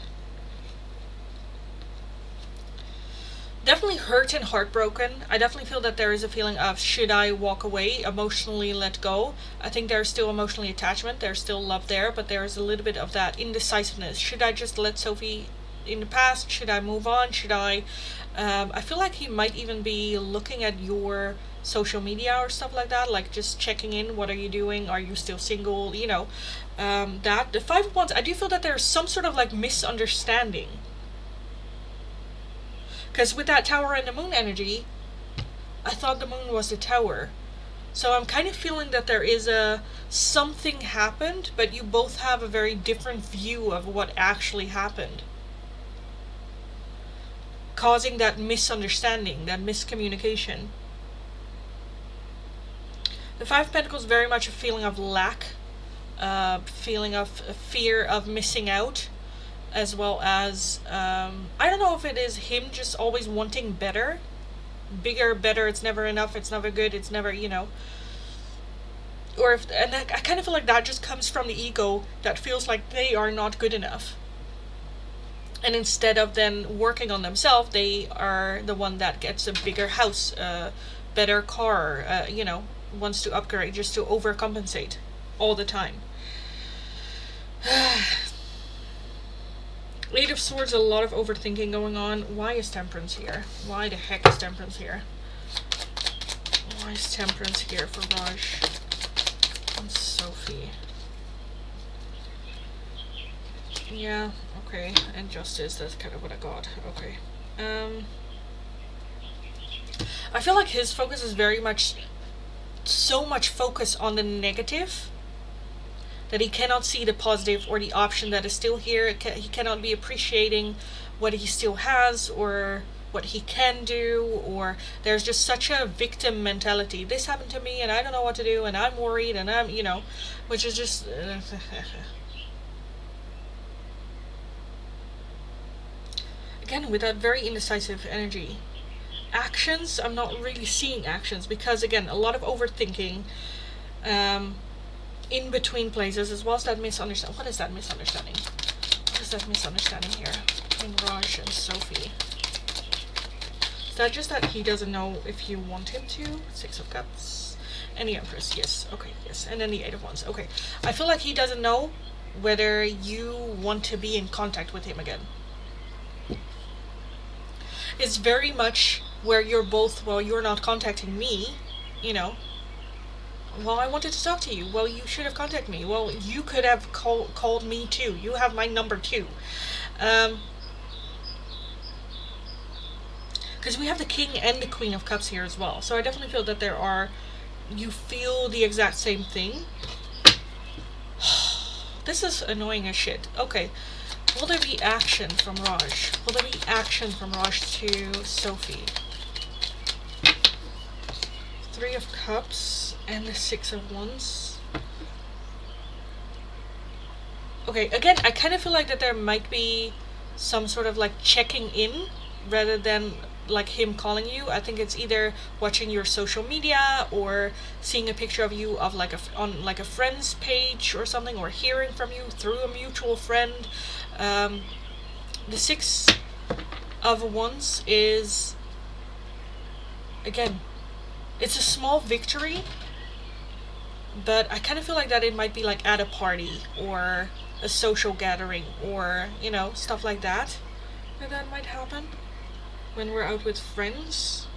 Definitely hurt and heartbroken. I definitely feel that there is a feeling of, should I walk away, emotionally let go? I think there's still emotionally attachment, there's still love there, but there is a little bit of that indecisiveness. Should I just let Sophie in the past? Should I move on? Should I feel like he might even be looking at your social media or stuff like that, like just checking in. What are you doing? Are you still single? You know, that. The 5 of Wands, I do feel that there's some sort of like misunderstanding. Because with that Tower and the Moon energy, I thought the Moon was the Tower. So I'm kind of feeling that there is something happened, but you both have a very different view of what actually happened. Causing that misunderstanding, that miscommunication. The 5 of Pentacles is very much a feeling of lack, feeling of a fear of missing out. As well as, I don't know if it is him just always wanting better. Bigger, better, it's never enough, it's never good, it's never, you know. Or if, and I kind of feel like that just comes from the ego that feels like they are not good enough. And instead of then working on themselves, they are the one that gets a bigger house, a better car, wants to upgrade just to overcompensate all the time. Eight of Swords, a lot of overthinking going on. Why is Temperance here? Why the heck is Temperance here? Why is Temperance here for Raj and Sophie? Yeah, okay. And Justice, that's kind of what I got. Okay. I feel like his focus is very much, so much focus on the negative that he cannot see the positive or the option that is still here. He cannot be appreciating what he still has or what he can do, or there's just such a victim mentality. This happened to me and I don't know what to do and I'm worried and I'm, which is just... Again, with that very indecisive energy. Actions, I'm not really seeing actions because, again, a lot of overthinking in between places, as well as that misunderstanding. What is that misunderstanding? What is that misunderstanding here between Raj and Sophie? Is that just that he doesn't know if you want him to? Six of Cups. And the Empress, yes. Okay, yes. And then the Eight of Wands. Okay. I feel like he doesn't know whether you want to be in contact with him again. It's very much where you're both, well, you're not contacting me, Well, I wanted to talk to you. Well, you should have contacted me. Well, you could have called me too. You have my number too. Because we have the King and the Queen of Cups here as well. So I definitely feel that you feel the exact same thing. This is annoying as shit. Okay. Will there be action from Raj? Will there be action from Raj to Sophie? Three of Cups and the Six of Wands. Okay, again, I kind of feel like that there might be some sort of like checking in rather than like him calling you. I think it's either watching your social media or seeing a picture of you of on a friend's page or something, or hearing from you through a mutual friend. The Six of Wands is, again, it's a small victory, but I kind of feel like that it might be like at a party or a social gathering or, stuff like that. That might happen when we're out with friends.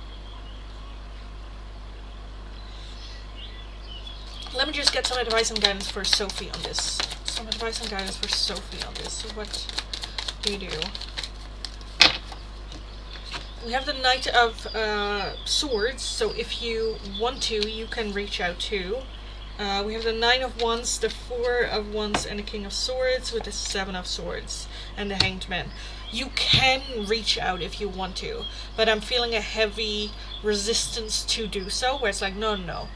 Let me just get some advice and guidance for Sophie on this. Some advice and guidance for Sophie on this. What do you do? We have the Knight of Swords, so if you want to, you can reach out too. We have the Nine of Wands, the Four of Wands, and the King of Swords with the Seven of Swords and the Hanged Man. You can reach out if you want to, but I'm feeling a heavy resistance to do so, where it's like, no.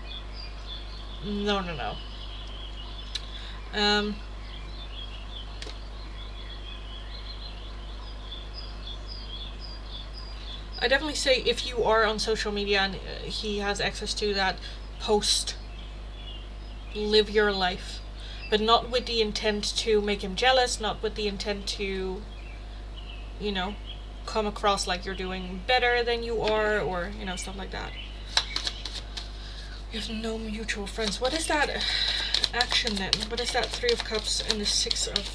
I definitely say if you are on social media and he has access to that, post, live your life, but not with the intent to make him jealous, not with the intent to, come across like you're doing better than you are, or, stuff like that. You have no mutual friends. What is that action then? What is that Three of Cups and the Six of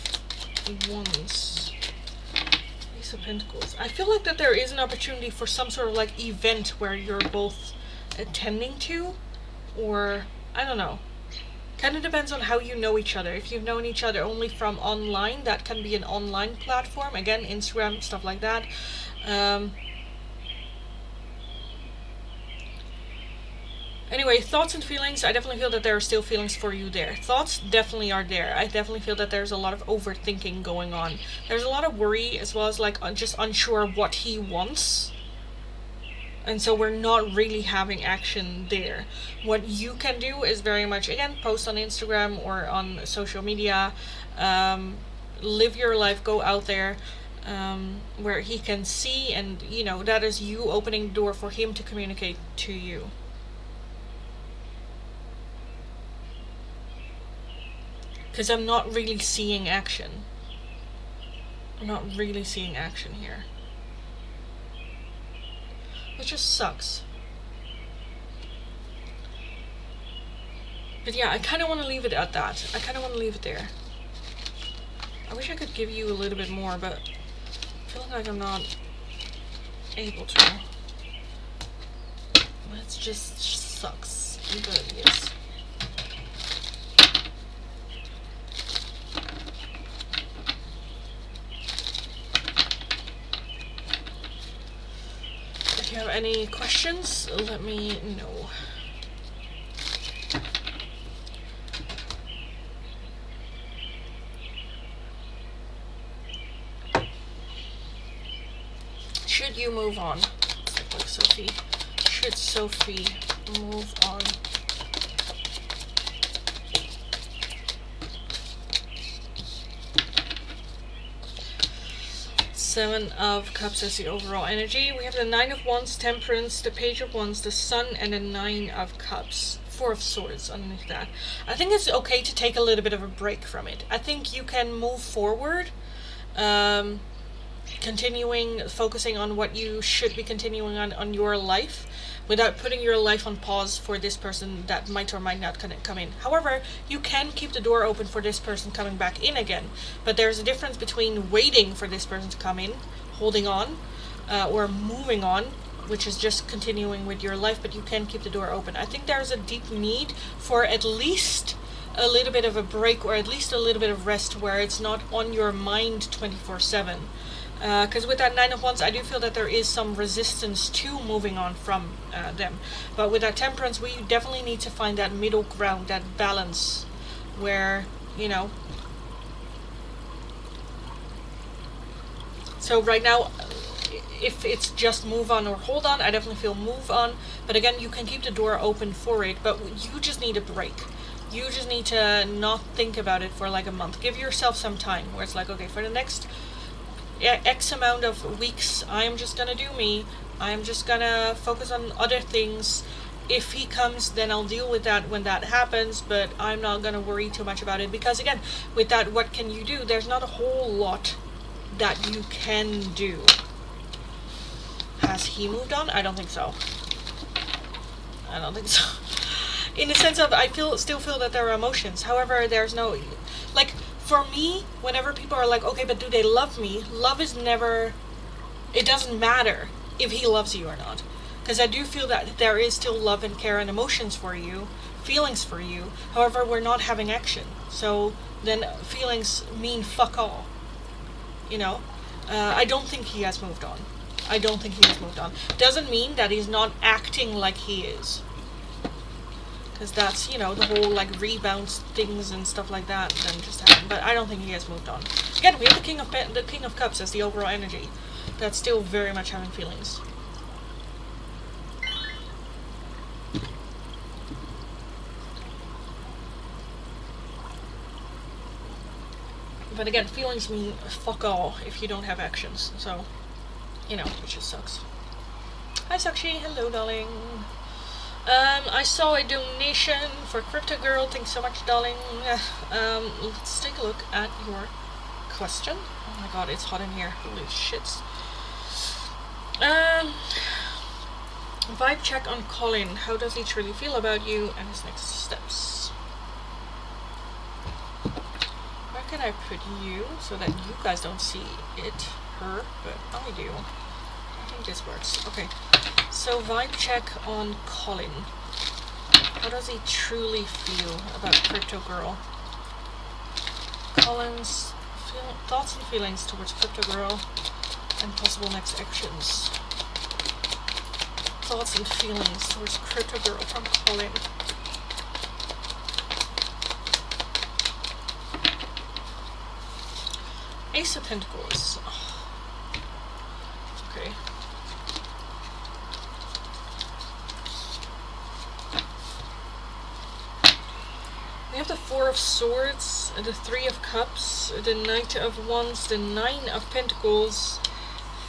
Wands? Ace of Pentacles. I feel like that there is an opportunity for some sort of like event where you're both attending to, or I don't know. Kind of depends on how you know each other. If you've known each other only from online, that can be an online platform. Again, Instagram, stuff like that. Anyway, thoughts and feelings. I definitely feel that there are still feelings for you there. Thoughts definitely are there. I definitely feel that there's a lot of overthinking going on. There's a lot of worry, as well as like just unsure what he wants. And so we're not really having action there. What you can do is very much, again, post on Instagram or on social media. Live your life, go out there. Where he can see, and that is you opening the door for him to communicate to you. Because I'm not really seeing action. I'm not really seeing action here, which just sucks. But yeah, I kind of want to leave it at that. I kind of want to leave it there. I wish I could give you a little bit more, but I feel like I'm not able to. That just sucks. But yes. If you have any questions, let me know. Should you move on? Like Sophie. Should Sophie move on? Seven of Cups as the overall energy. We have the Nine of Wands, Temperance, the Page of Wands, the Sun, and the Nine of Cups. Four of Swords underneath that. I think it's okay to take a little bit of a break from it. I think you can move forward, continuing, focusing on what you should be continuing on your life, without putting your life on pause for this person that might or might not come in. However, you can keep the door open for this person coming back in again, but there's a difference between waiting for this person to come in, holding on, or moving on, which is just continuing with your life, but you can keep the door open. I think there's a deep need for at least a little bit of a break, or at least a little bit of rest where it's not on your mind 24/7. Because with that Nine of Wands, I do feel that there is some resistance to moving on from them. But with that Temperance, we definitely need to find that middle ground, that balance, where, you know. So right now, if it's just move on or hold on, I definitely feel move on. But again, you can keep the door open for it, but you just need a break. You just need to not think about it for like a month. Give yourself some time where it's like, okay, for the next X amount of weeks, I'm just gonna do me. I'm just gonna focus on other things. If he comes, then I'll deal with that when that happens, but I'm not gonna worry too much about it, because again, with that, what can you do? There's not a whole lot that you can do. Has he moved on? I don't think so. I don't think so. In the sense of, I still feel that there are emotions. However, there's no, like, for me, whenever people are like, okay, but do they love me? Love is never, it doesn't matter if he loves you or not. Because I do feel that there is still love and care and emotions for you, feelings for you. However, we're not having action. So then feelings mean fuck all. You know? I don't think he has moved on. I don't think he has moved on. Doesn't mean that he's not acting like he is. Because that's, you know, the whole, like, rebounds things and stuff like that then just happened. But I don't think he has moved on. Again, we have the King of Cups as the overall energy. That's still very much having feelings. But again, feelings mean fuck all if you don't have actions. So, you know, it just sucks. Hi, Sakshi. Hello, darling. I saw a donation for Crypto Girl. Thanks so much, darling. Let's take a look at your question. Oh my god, it's hot in here. Holy shits. Vibe check on Colin. How does he truly feel about you and his next steps? Where can I put you so that you guys don't see it, her, but I do. I think this works. Okay. So vibe check on Colin. How does he truly feel about Crypto Girl? Colin's thoughts and feelings towards Crypto Girl and possible next actions. Thoughts and feelings towards Crypto Girl from Colin. Ace of Pentacles. Okay. We have the Four of Swords, the Three of Cups, the Knight of Wands, the Nine of Pentacles,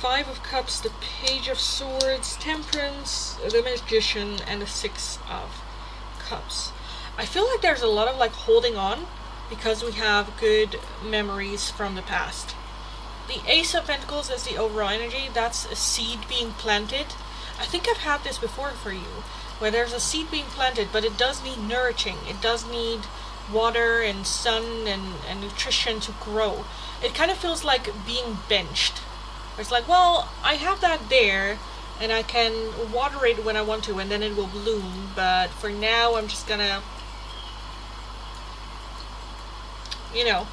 Five of Cups, the Page of Swords, Temperance, the Magician, and the Six of Cups. I feel like there's a lot of like holding on because we have good memories from the past. The Ace of Pentacles is the overall energy. That's a seed being planted. I think I've had this before for you, where there's a seed being planted, but it does need nourishing. It does need water and sun and nutrition to grow. It kind of feels like being benched. It's like, well, I have that there, and I can water it when I want to, and then it will bloom, but for now I'm just gonna, you know,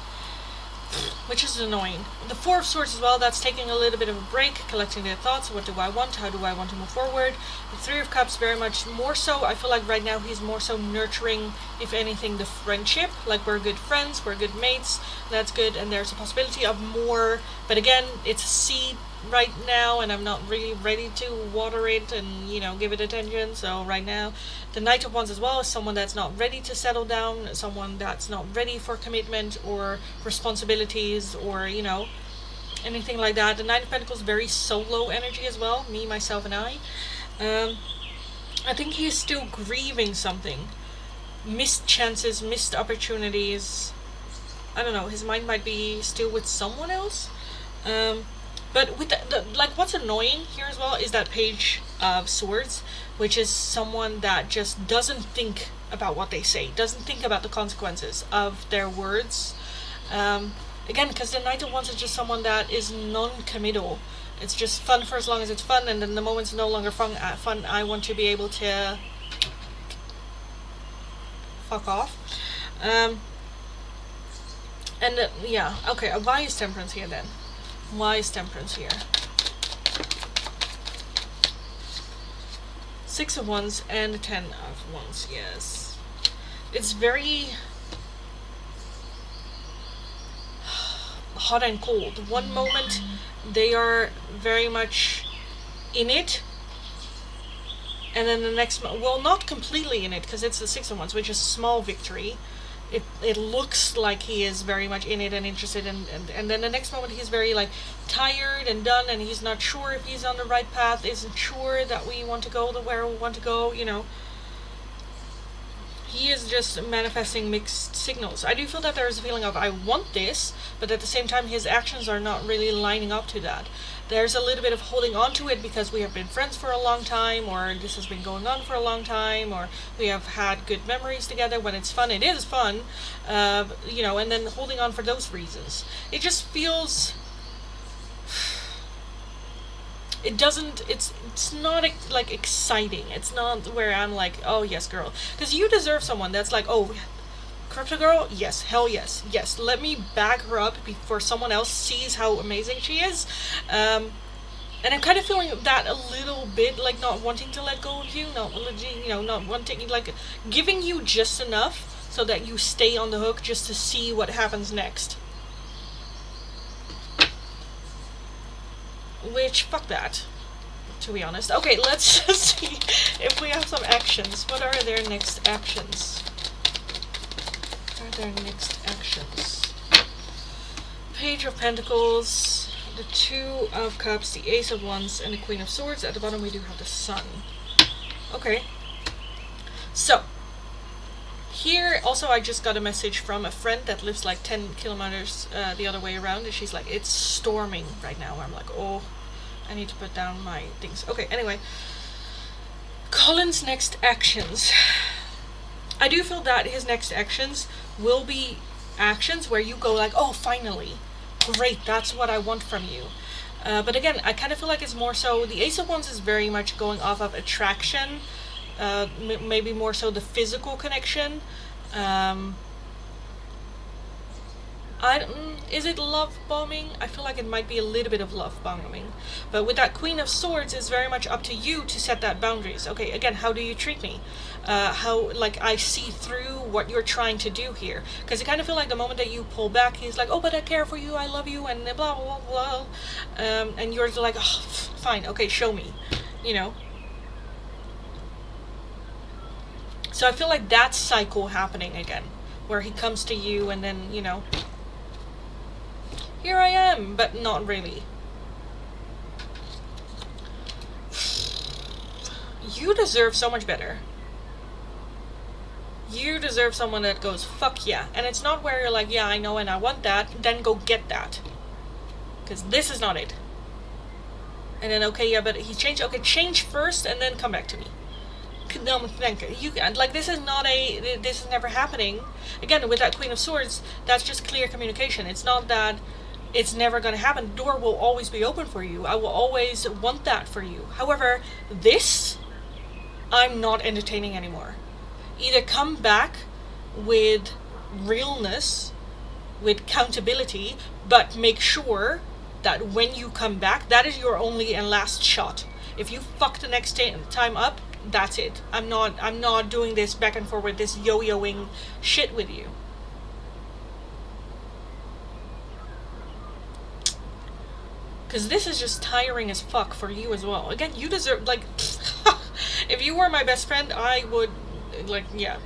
which is annoying. The Four of Swords as well, that's taking a little bit of a break, collecting their thoughts. What do I want? How do I want to move forward? The Three of Cups, very much more so. I feel like right now he's more so nurturing, if anything, the friendship. Like, we're good friends, we're good mates, that's good, and there's a possibility of more. But again, it's a seed right now, and I'm not really ready to water it and, you know, give it attention. So right now, the Knight of Wands as well is someone that's not ready to settle down, someone that's not ready for commitment or responsibilities or, you know, anything like that. The Nine of Pentacles, very solo energy as well, me, myself, and I. I think he's still grieving something. Missed chances, missed opportunities. I don't know, his mind might be still with someone else. But with like, what's annoying here as well is that Page of Swords, which is someone that just doesn't think about what they say, doesn't think about the consequences of their words. Again, because the Knight of Wands is just someone that is non-committal. It's just fun for as long as it's fun, and then the moment it's no longer fun, I want to be able to fuck off. Yeah, okay, why is Temperance here then? Why is Temperance here? Six of Wands and the 10 of Wands, yes. It's very hot and cold. One moment they are very much in it, and then the next, well, not completely in it, because it's the Six of Wands, which is small victory. It looks like he is very much in it and interested, and then the next moment he's very like tired and done, and he's not sure if he's on the right path, isn't sure that we want to go where we want to go, you know. He is just manifesting mixed signals. I do feel that there is a feeling of, I want this, but at the same time his actions are not really lining up to that. There's a little bit of holding on to it because we have been friends for a long time, or this has been going on for a long time, or we have had good memories together. When it's fun, it is fun, you know, and then holding on for those reasons. It just feels... it's not like exciting. It's not where I'm like, oh yes girl, because you deserve someone that's like, oh, Crypto Girl, yes, hell yes, yes, let me back her up before someone else sees how amazing she is. And I'm kind of feeling that a little bit, like not wanting to let go of you, not wanting, like giving you just enough so that you stay on the hook just to see what happens next. Which, fuck that, to be honest. Okay, let's see if we have some actions. What are their next actions? What are their next actions? Page of Pentacles, the Two of Cups, the Ace of Wands, and the Queen of Swords. At the bottom we do have the Sun. Okay. So, here also I just got a message from a friend that lives like 10 kilometers the other way around, and she's like, it's storming right now. I'm like, oh, I need to put down my things. Okay, anyway. Colin's next actions. I do feel that his next actions will be actions where you go like, oh, finally. Great, that's what I want from you. But again, I kind of feel like it's more so, the Ace of Wands is very much going off of attraction. Maybe more so the physical connection. Is it love bombing? I feel like it might be a little bit of love bombing. But with that Queen of Swords, it's very much up to you to set that boundaries. Okay, again, how do you treat me? How, like, I see through what you're trying to do here. Because I kind of feel like the moment that you pull back, he's like, oh, but I care for you, I love you, and blah, blah, blah, blah. And you're like, oh, fine, okay, show me. You know? So I feel like that cycle happening again, where he comes to you and then, you know, here I am, but not really. You deserve so much better. You deserve someone that goes, fuck yeah. And it's not where you're like, yeah, I know and I want that, then go get that. because this is not it. And then, okay, yeah, but he changed. Okay, change first and then come back to me. No, thank you. Like, this is not a. This is never happening. Again, with that Queen of Swords, that's just clear communication. It's not that it's never going to happen. The door will always be open for you. I will always want that for you. However, this, I'm not entertaining anymore. Either come back with realness, with accountability, but make sure that when you come back, that is your only and last shot. If you fuck the next time up, that's it. I'm not doing this back and forth, this yo-yoing shit with you. Because this is just tiring as fuck for you as well. Again, you deserve, like, if you were my best friend, I would, like, yeah,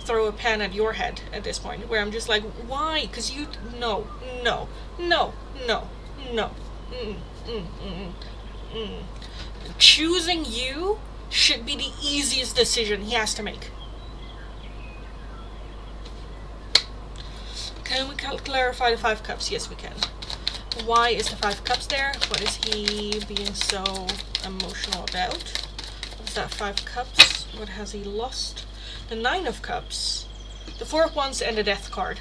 throw a pen at your head at this point, where I'm just like, why? Because you, no. Choosing you should be the easiest decision he has to make. Can we clarify the 5 cups? Yes, we can. Why is the 5 cups there? What is he being so emotional about? What's that 5 cups? What has he lost? The 9 of cups, the 4 of wands, and the death card.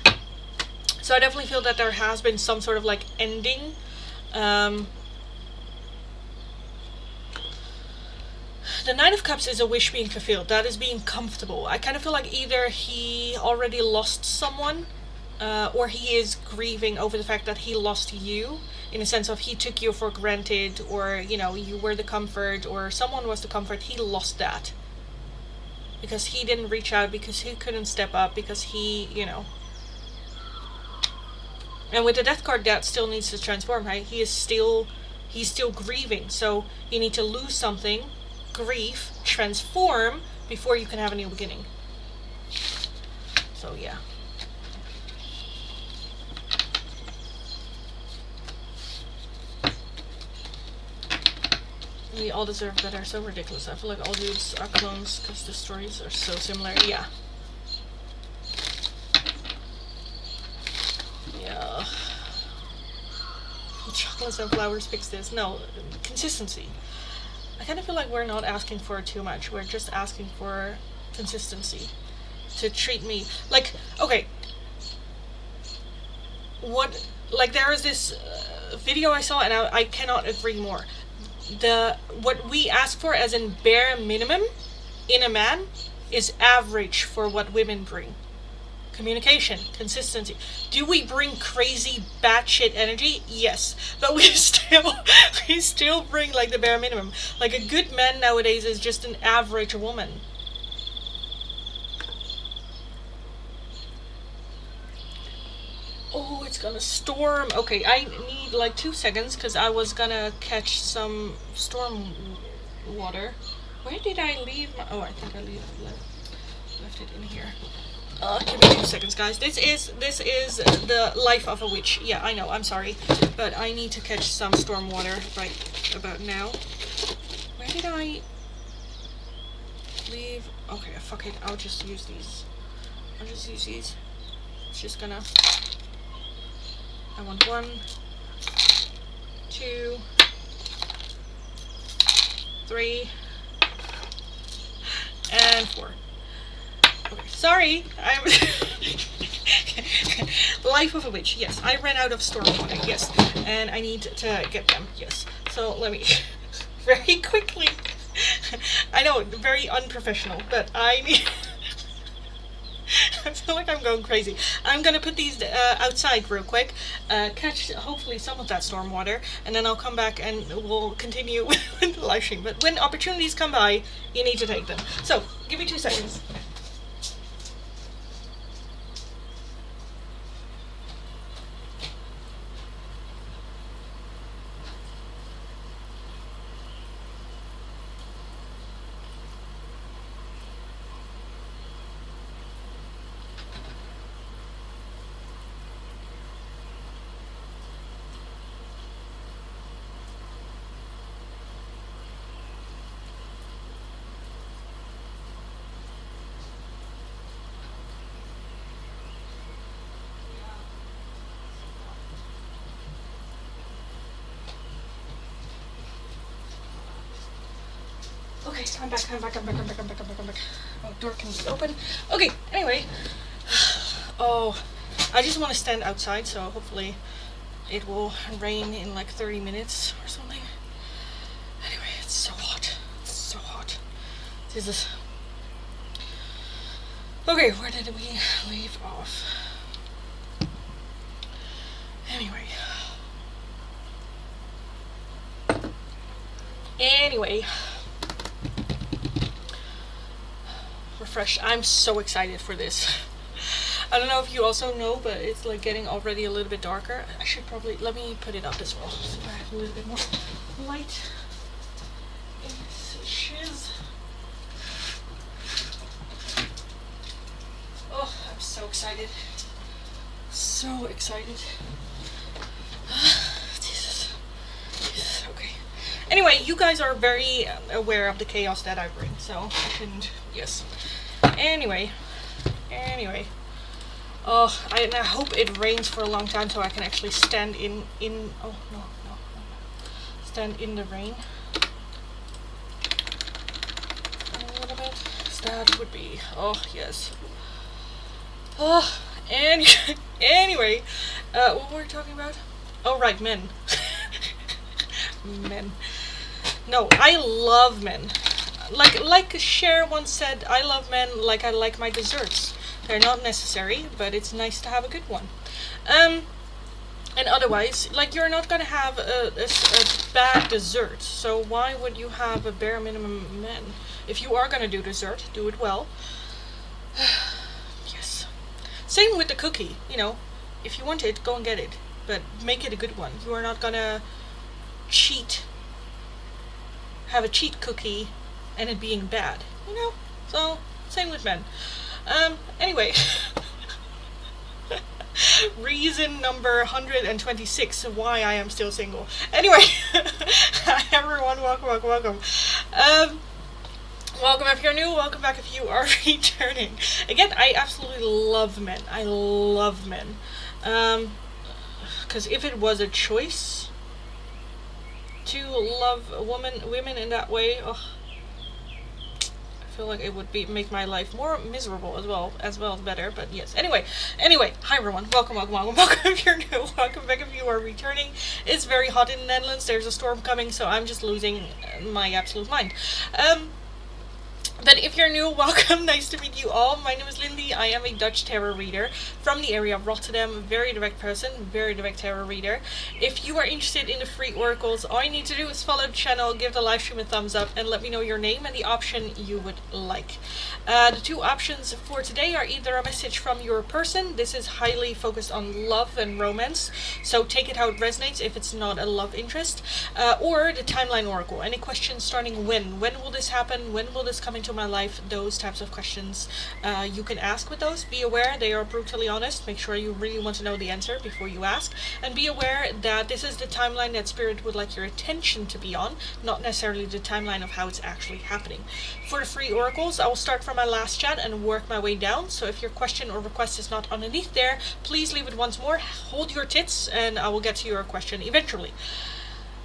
So I definitely feel that there has been some sort of like ending. The 9 of Cups is a wish being fulfilled. That is being comfortable. I kind of feel like either he already lost someone, or he is grieving over the fact that he lost you, in a sense of he took you for granted, or, you know, you were the comfort, or someone was the comfort. He lost that. Because he didn't reach out, because he couldn't step up, because he, you know. And with the Death card, that still needs to transform, right? He's still grieving. So you need to lose something, grief, transform, before you can have a new beginning. So yeah. We all deserve better. So ridiculous. I feel like all dudes are clones because the stories are so similar. Yeah. Yeah. Chocolates and flowers fix this. No, consistency. I kind of feel like we're not asking for too much. We're just asking for consistency. To treat me like, okay. What, like, there is this video I saw, and I cannot agree more. What we ask for as in bare minimum in a man is average for what women bring. Communication, consistency. Do we bring crazy batshit energy? Yes, but we still bring like the bare minimum. Like a good man nowadays is just an average woman. Oh, it's gonna storm. Okay, I need like 2 seconds because I was gonna catch some storm water. Where did I leave my... Oh, I think I left it in here. Give me 2 seconds, guys. This is the life of a witch. Yeah, I know, I'm sorry. But I need to catch some storm water right about now. Where did I leave? Okay, fuck it. I'll just use these. It's just gonna... I want 1, 2, 3, and 4. Okay, sorry, I'm life of a witch. Yes, I ran out of storm water. Yes, and I need to get them. Yes, so let me very quickly. I know, very unprofessional, but I need. I feel like I'm going crazy. I'm gonna put these outside real quick, catch hopefully some of that storm water, and then I'll come back and we'll continue with the live stream. But when opportunities come by, you need to take them. So, give me 2 seconds. Okay, I'm back. Oh, door can be open. Okay, anyway. Oh, I just want to stand outside, so hopefully it will rain in like 30 minutes or something. Anyway, it's so hot. It's so hot. Jesus. Okay, where did we leave off? Anyway. Refresh. I'm so excited for this. I don't know if you also know, but it's like getting already a little bit darker. I should probably, let me put it up as well, so I have a little bit more light in this shiz. Oh, I'm so excited. So excited. Jesus. Okay. Anyway, you guys are very aware of the chaos that I bring, so I shouldn't, yes. Anyway. Oh, I hope it rains for a long time so I can actually stand in oh, no. Stand in the rain. A little bit. That would be, oh, yes. Oh, and anyway, what were we talking about? Oh, right, men. Men. No, I love men. Like Cher once said, I love men like I like my desserts. They're not necessary, but it's nice to have a good one. And otherwise, like, you're not gonna have a bad dessert, so why would you have a bare minimum men? If you are gonna do dessert, do it well. Yes. Same with the cookie, you know. If you want it, go and get it, but make it a good one. You are not gonna have a cheat cookie and it being bad, you know? So, same with men. Anyway. Reason number 126 why I am still single. Anyway. Hi everyone, welcome. Welcome if you're new, welcome back if you are returning. Again, I absolutely love men. I love men. Because if it was a choice to love women in that way, oh, I feel like it would make my life more miserable as well as better, but yes. Anyway, hi everyone, welcome if you're new, welcome back if you are returning. It's very hot in the Netherlands, there's a storm coming, so I'm just losing my absolute mind. But if you're new, welcome, nice to meet you all. My name is Lindy, I am a Dutch tarot reader from the area of Rotterdam, very direct person, very direct tarot reader. If you are interested in the free oracles, all you need to do is follow the channel, give the live stream a thumbs up, and let me know your name and the option you would like. The two options for today are either a message from your person, this is highly focused on love and romance, so take it how it resonates if it's not a love interest, or the timeline oracle, any questions starting when will this happen, when will this come into my life, those types of questions you can ask with those. Be aware they are brutally honest, make sure you really want to know the answer before you ask, and be aware that this is the timeline that Spirit would like your attention to be on, not necessarily the timeline of how it's actually happening. For the free oracles, I will start from my last chat and work my way down, so if your question or request is not underneath there, please leave it once more, hold your tits, and I will get to your question eventually.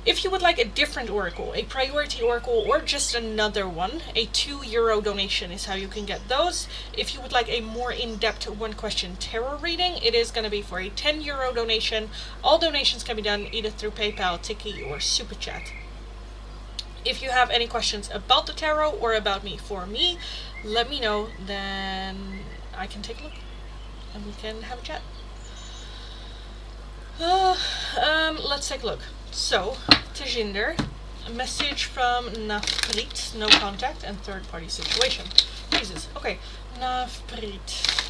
If you would like a different oracle, a priority oracle, or just another one, a €2 donation is how you can get those. If you would like a more in-depth one-question tarot reading, it is going to be for a €10 donation. All donations can be done either through PayPal, Tiki, or Super Chat. If you have any questions about the tarot or about me for me, let me know, then I can take a look and we can have a chat. Let's take a look. So, Tejinder, a message from Navpreet, no contact, and third-party situation. Jesus, okay. Navpreet,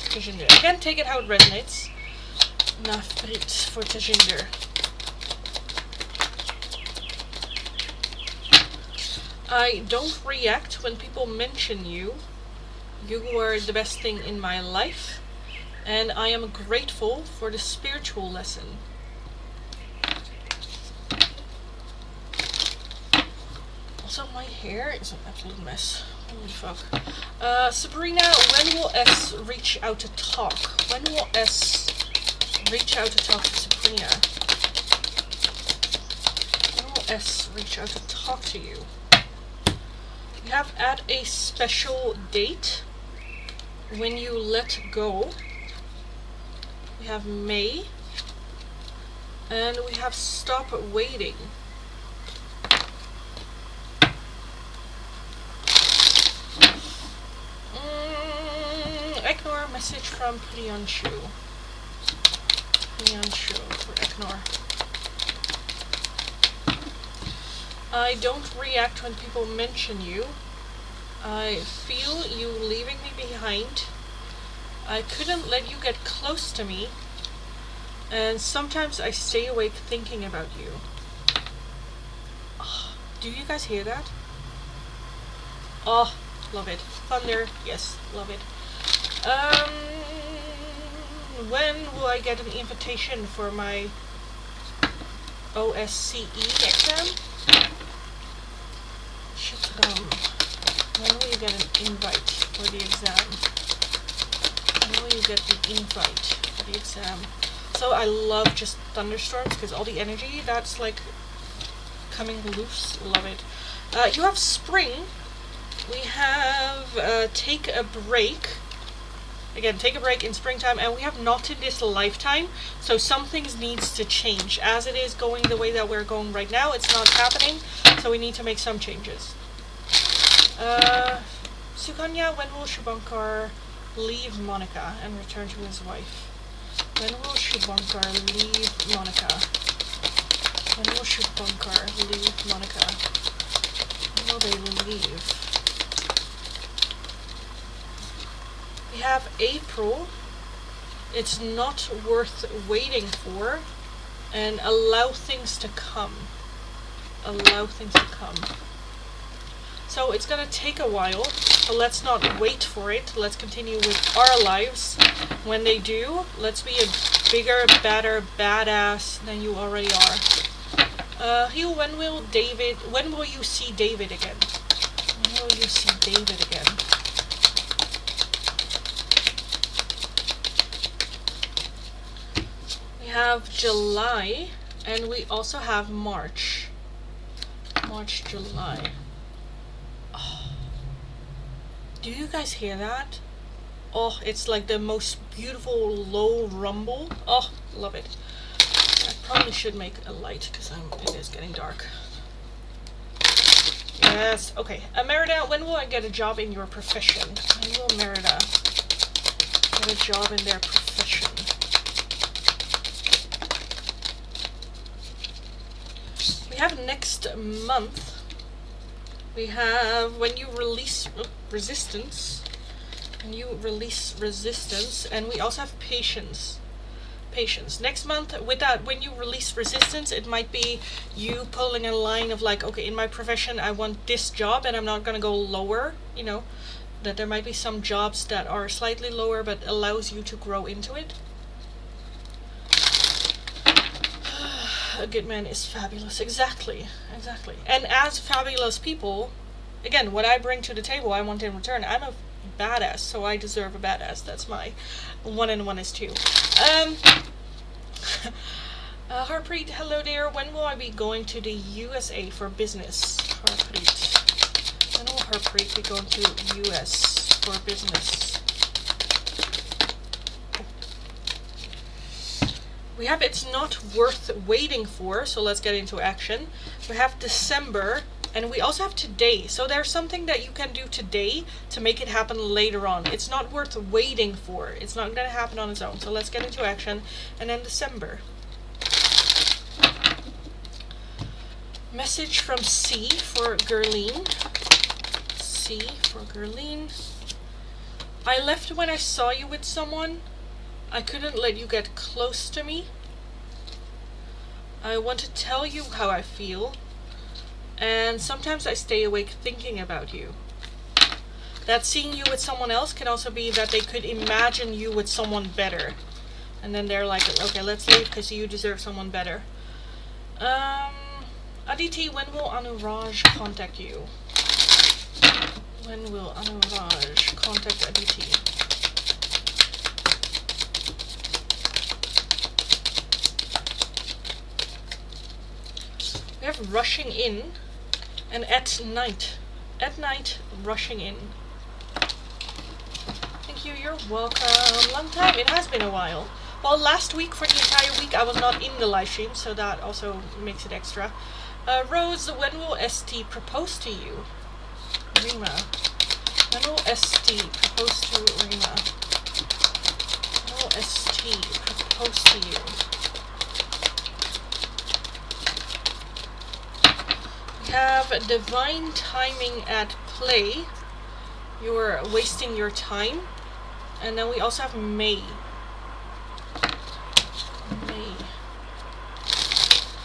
Tejinder. Again, take it how it resonates. Navpreet for Tejinder. I don't react when people mention you. You were the best thing in my life, and I am grateful for the spiritual lesson. Also, my hair is an absolute mess. Holy fuck. Sabrina, when will S reach out to talk? When will S reach out to talk to Sabrina? When will S reach out to talk to you? We have at a special date when you let go. We have May. And we have stop waiting. Ignore message from Priyanshu. Priyanshu for ignore. I don't react when people mention you. I feel you leaving me behind. I couldn't let you get close to me. And sometimes I stay awake thinking about you. Oh, do you guys hear that? Oh, love it. Thunder, yes, love it. When will I get an invitation for my OSCE exam? When will you get an invite for the exam? When will you get the invite for the exam? So I love just thunderstorms because all the energy that's like coming loose, love it. You have spring. We have take a break. Again, take a break in springtime, and we have not in this lifetime. So some things needs to change. As it is going the way that we're going right now, it's not happening. So we need to make some changes. Sukanya, when will Shubhankar leave Monica and return to his wife? When will Shubhankar leave Monica? When will Shubhankar leave Monica? When will they leave? We have April. It's not worth waiting for. And allow things to come. Allow things to come. So it's gonna take a while, so let's not wait for it. Let's continue with our lives. When they do, let's be a bigger, better, badass than you already are. Hugh, when will you see David again? When will you see David again? We have July, and we also have March. March, July. Do you guys hear that? Oh, it's like the most beautiful low rumble. Oh, love it. I probably should make a light because it is getting dark. Yes, okay. Merida, when will I get a job in your profession? When will Merida get a job in their profession? We have next month. We have when you release resistance. When you release resistance. And we also have patience. Patience. Next month, with that, when you release resistance, it might be you pulling a line of like, okay, in my profession, I want this job and I'm not going to go lower, you know, that there might be some jobs that are slightly lower but allows you to grow into it. A good man is fabulous. Exactly. Exactly. And as fabulous people, again, what I bring to the table, I want in return. I'm a badass, so I deserve a badass. That's my 1 and 1 is 2. Harpreet, hello there. When will I be going to the USA for business? Harpreet. When will Harpreet be going to US for business? We have it's not worth waiting for, so let's get into action. We have December, and we also have today. So there's something that you can do today to make it happen later on. It's not worth waiting for. It's not going to happen on its own. So let's get into action. And then December. Message from C for Gerline. C for Gerline. I left when I saw you with someone. I couldn't let you get close to me. I want to tell you how I feel. And sometimes I stay awake thinking about you. That seeing you with someone else can also be that they could imagine you with someone better. And then they're like, okay, let's leave because you deserve someone better. Aditi, when will Anuraj contact you? When will Anuraj contact Aditi? We have rushing in and at night. at night rushing in. Thank you, you're welcome. Long time, it has been a while. Well, last week, for the entire week, I was not in the live stream, so that also makes it extra. Rose, when will ST propose to you? Rima. When will ST propose to Rima? When will ST propose to you? We have divine timing at play. You're wasting your time. And then we also have May. May.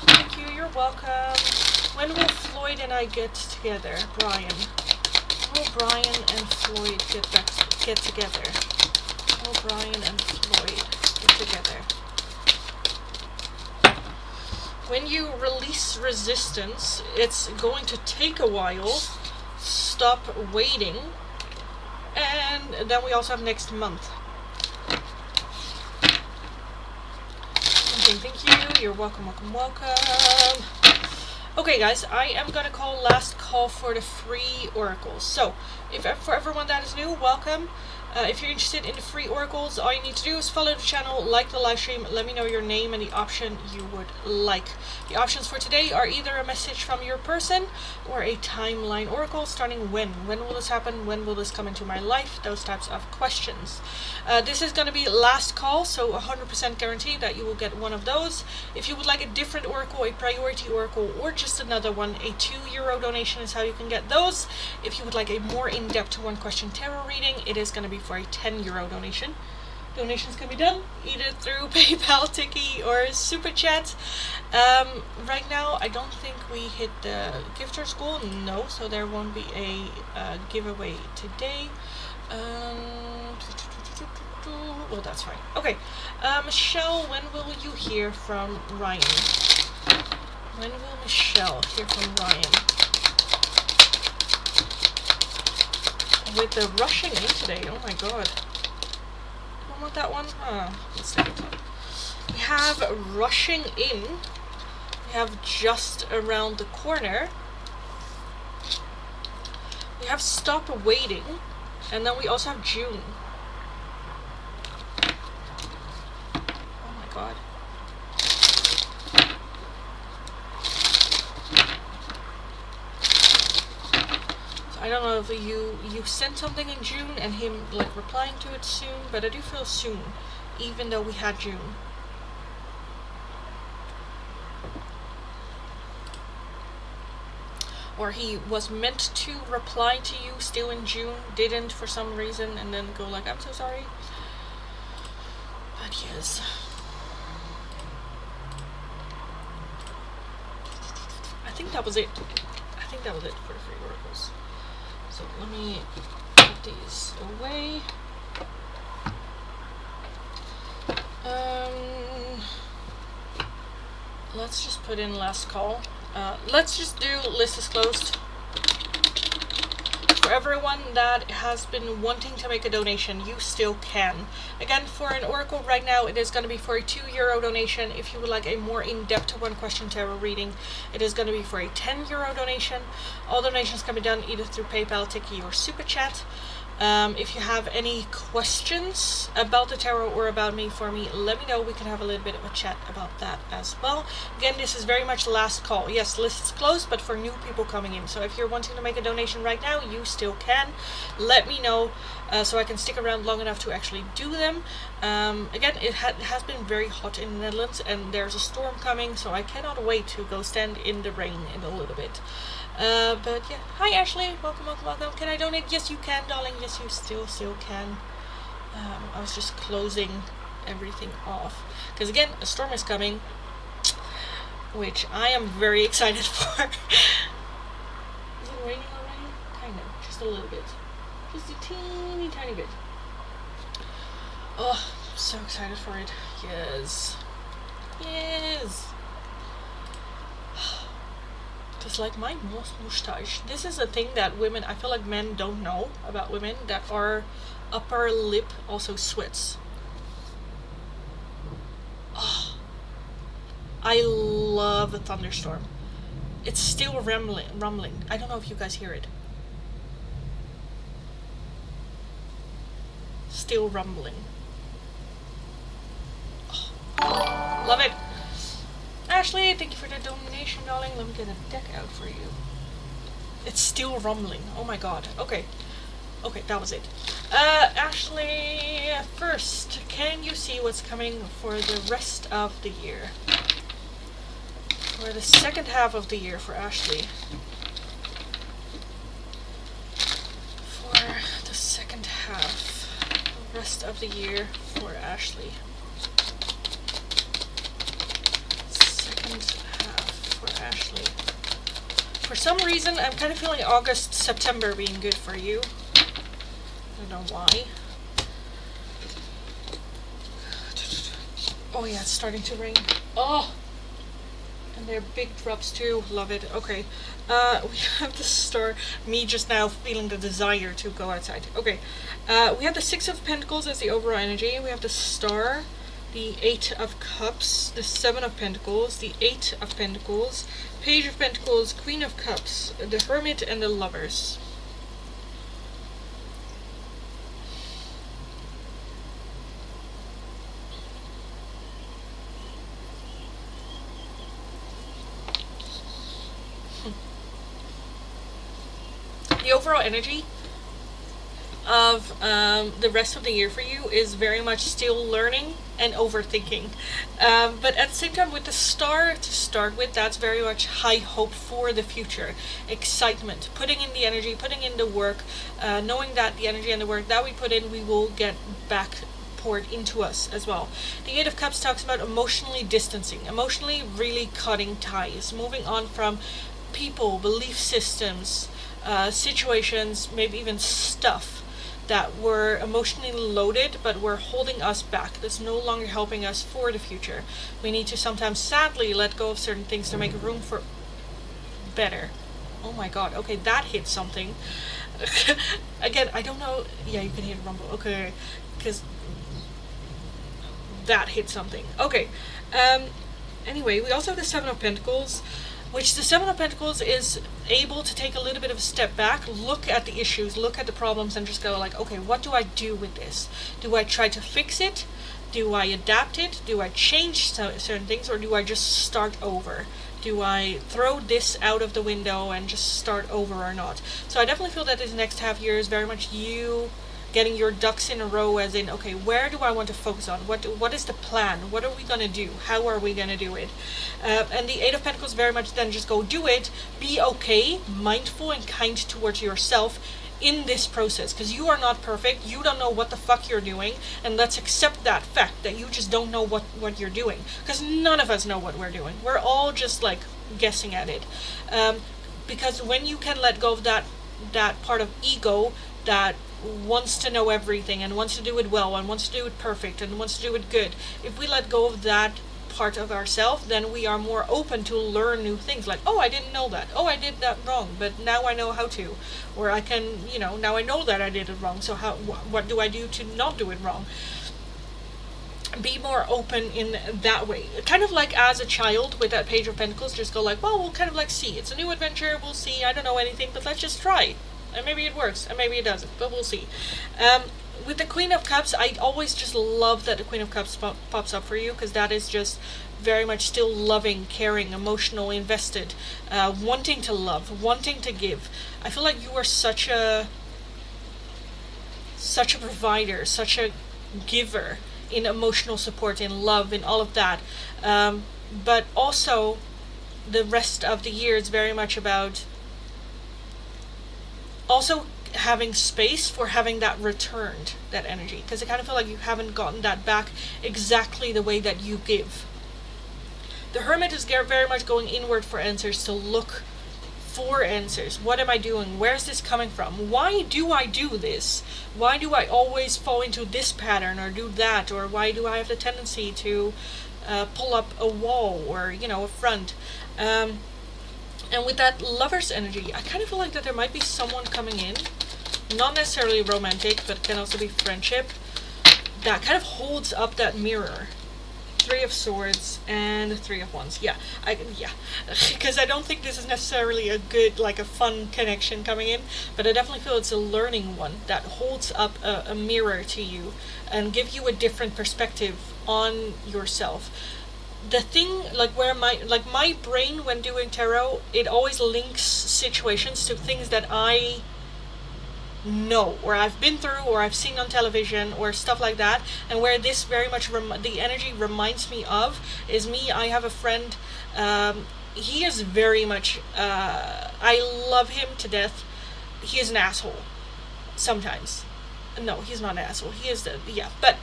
Thank you, you're welcome. When will Floyd and I get together? Brian. When will Brian and Floyd get together? When will Brian and Floyd get together? When you release resistance, it's going to take a while. Stop waiting. And then we also have next month. Okay, thank you. You're welcome, welcome, welcome. Okay, guys, I am gonna call last call for the free oracles. So, for everyone that is new, welcome. If you're interested in the free oracles, all you need to do is follow the channel, like the live stream, let me know your name and the option you would like. The options for today are either a message from your person or a timeline oracle starting when. When will this happen? When will this come into my life? Those types of questions. This is going to be last call, so 100% guarantee that you will get one of those. If you would like a different oracle, a priority oracle, or just another one, a €2 donation is how you can get those. If you would like a more in-depth one question tarot reading, it is going to be for a €10 donation. Donations can be done either through PayPal, Tiki, or Super Chat. Right now, I don't think we hit the gifters goal. No, so there won't be a giveaway today. Well, that's fine. Okay, Michelle, when will you hear from Ryan? When will Michelle hear from Ryan? With the rushing in today, oh my god. Don't want that one? Let's take it. We have rushing in. We have just around the corner. We have stop waiting. And then we also have June. Oh my god. I don't know if you sent something in June and him like replying to it soon, but I do feel soon, even though we had June. Or he was meant to reply to you still in June, didn't for some reason, and then go like, I'm so sorry. But yes. I think that was it. I think that was it for the free oracles. So let me put these away. Let's just put in last call. Let's just do list is closed. For everyone that has been wanting to make a donation, you still can. Again, for an oracle right now, it is going to be for a €2 donation. If you would like a more in-depth one question tarot reading, it is going to be for a €10 donation. All donations can be done either through PayPal, Tiki, or Super Chat. If you have any questions about the tarot or about me for me, let me know. We can have a little bit of a chat about that as well. Again, this is very much last call. Yes, list is closed, but for new people coming in. So if you're wanting to make a donation right now, you still can. Let me know so I can stick around long enough to actually do them. Again, it has been very hot in the Netherlands, and there's a storm coming, so I cannot wait to go stand in the rain in a little bit. But yeah, hi Ashley, welcome, welcome, welcome. Can I donate? Yes, you can, darling. Yes, you still can. I was just closing everything off because again, a storm is coming, which I am very excited for. Is it raining already? Kind of, just a little bit, just a teeny tiny bit. Oh, I'm so excited for it. Yes, yes. Just like my mustache. This is a thing that women, I feel like men don't know about women, that our upper lip also sweats. Oh, I love a thunderstorm. It's still rumbling. I don't know if you guys hear it. still rumbling. Oh, love it. Ashley, thank you for the donation, darling. Let me get a deck out for you. It's still rumbling. Oh my god. Okay. Okay, that was it. Ashley, first, can you see what's coming for the rest of the year? For the second half of the year for Ashley. For the second half, rest of the year for Ashley. Second half for Ashley. For some reason, I'm kind of feeling August, September being good for you. I don't know why. Oh yeah, it's starting to rain. Oh! And they're big drops too. Love it. Okay. We have the star. Me just now feeling the desire to go outside. Okay. We have the Six of Pentacles as the overall energy. We have the Star, the Eight of Cups, the Seven of Pentacles, the Eight of Pentacles, Page of Pentacles, Queen of Cups, the Hermit, and the Lovers. The overall energy of the rest of the year for you is very much still learning and overthinking. But at the same time, with the Star to start with, that's very much high hope for the future. Excitement. Putting in the energy, putting in the work, knowing that the energy and the work that we put in, we will get back poured into us as well. The Eight of Cups talks about emotionally distancing, emotionally really cutting ties, moving on from people, belief systems, situations, maybe even stuff that were emotionally loaded but were holding us back, that's no longer helping us for the future. We need to sometimes sadly let go of certain things to make room for better. Oh my god, okay, that hit something. Again, I don't know. Yeah, you can hear the rumble. Okay, because that hit something. Okay, anyway, we also have the Seven of Pentacles, which the Seven of Pentacles is able to take a little bit of a step back, look at the issues, look at the problems, and just go like, okay, what do I do with this? Do I try to fix it? Do I adapt it? Do I change certain things? Or do I just start over? Do I throw this out of the window and just start over or not? So I definitely feel that this next half year is very much you getting your ducks in a row, as in, okay, where do I want to focus on? What is the plan? What are we going to do? How are we going to do it? And the Eight of Pentacles very much then just go do it. Be okay, mindful and kind towards yourself in this process, because you are not perfect. You don't know what the fuck you're doing, and let's accept that fact that you just don't know what you're doing, because none of us know what we're doing. We're all just like guessing at it. Because when you can let go of that part of ego that wants to know everything and wants to do it well and wants to do it perfect and wants to do it good, if we let go of that part of ourselves, then we are more open to learn new things, like, oh, I didn't know that, oh, I did that wrong, but now I know how to, or I can, now I know that I did it wrong, so what do I do to not do it wrong? Be more open in that way, kind of like as a child with that Page of Pentacles, just go like, well, we'll kind of like see, it's a new adventure, we'll see, I don't know anything, but let's just try. And maybe it works, and maybe it doesn't, but we'll see. With the Queen of Cups, I always just love that the Queen of Cups pops up for you, because that is just very much still loving, caring, emotional, invested, wanting to love, wanting to give. I feel like you are such a provider, such a giver in emotional support, in love, in all of that. But also, the rest of the year is very much about also having space for having that returned, that energy, because I kind of feel like you haven't gotten that back exactly the way that you give. The Hermit is very much going inward for answers, to look for answers. What am I doing? Where's this coming from? Why do I do this? Why do I always fall into this pattern or do that? Or why do I have the tendency to pull up a wall or, a front? And with that Lover's energy, I kind of feel like that there might be someone coming in, not necessarily romantic, but can also be friendship, that kind of holds up that mirror Three of Swords and Three of Wands. Yeah, because I don't think this is necessarily a good, like a fun connection coming in, but I definitely feel it's a learning one that holds up a mirror to you and give you a different perspective on yourself. The thing, like where my brain when doing tarot, it always links situations to things that I know, or I've been through, or I've seen on television, or stuff like that. And where this very much the energy reminds me of is me. I have a friend. He is very much. I love him to death. He is an asshole. Sometimes, no, he's not an asshole. He is but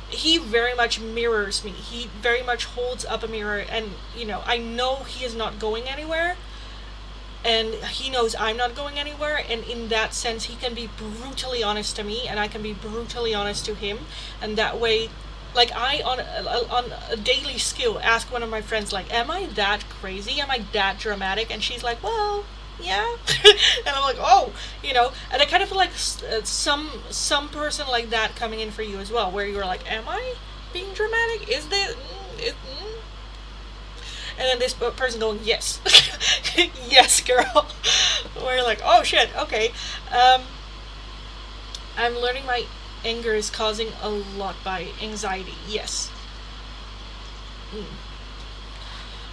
he very much mirrors me. He very much holds up a mirror, and I know he is not going anywhere. And he knows I'm not going anywhere, and in that sense, he can be brutally honest to me, and I can be brutally honest to him. And that way, like I, on a daily skill, ask one of my friends, like, am I that crazy? Am I that dramatic? And she's like, well, yeah. And I'm like, oh, and I kind of feel like some person like that coming in for you as well, where you're like, am I being dramatic? Is this... And then this person going, yes. Yes, girl. We're like, oh shit, okay. I'm learning my anger is causing a lot by anxiety. Yes.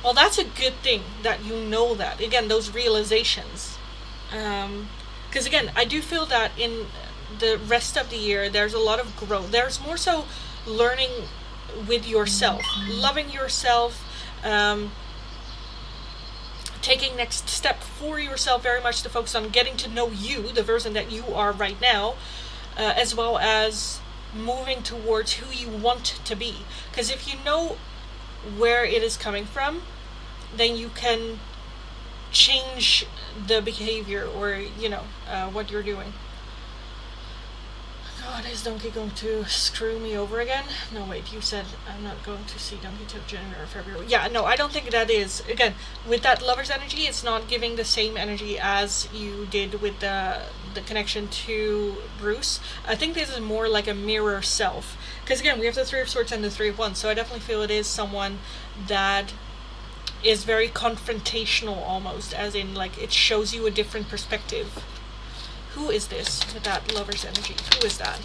Well, that's a good thing that you know that. Again, those realizations. Because again, I do feel that in the rest of the year, there's a lot of growth. There's more so learning with yourself, loving yourself, taking next step for yourself, very much to focus on getting to know you, the version that you are right now, as well as moving towards who you want to be. Because if you know where it is coming from, then you can change the behavior or what you're doing. God, is Donkey going to screw me over again? No, wait, you said I'm not going to see Donkey till January or February. Yeah, no, I don't think that is. Again, with that lover's energy, it's not giving the same energy as you did with the connection to Bruce. I think this is more like a mirror self. Because again, we have the Three of Swords and the Three of Wands, so I definitely feel it is someone that is very confrontational almost, as in, like, it shows you a different perspective. Who is this with that lover's energy? Who is that?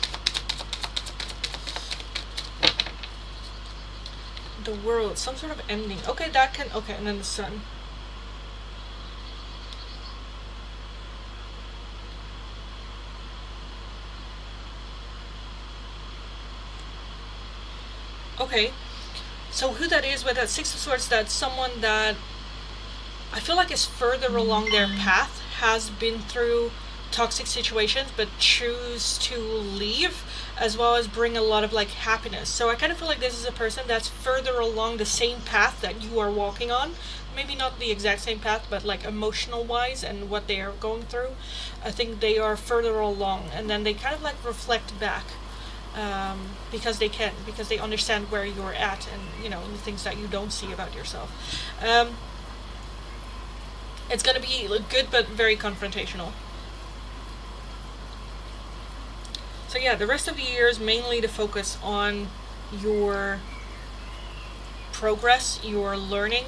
The World, some sort of ending. Okay, that can, okay, and then the Sun. Okay, so who that is with that Six of Swords, that's someone that I feel like is further along their path, has been through toxic situations but choose to leave, as well as bring a lot of like happiness. So I kind of feel like this is a person that's further along the same path that you are walking on. Maybe not the exact same path, but like emotional wise and what they are going through, I think they are further along, and then they kind of like reflect back, because they understand where you're at, and the things that you don't see about yourself. It's going to be good but very confrontational. So yeah, the rest of the year is mainly to focus on your progress, your learning,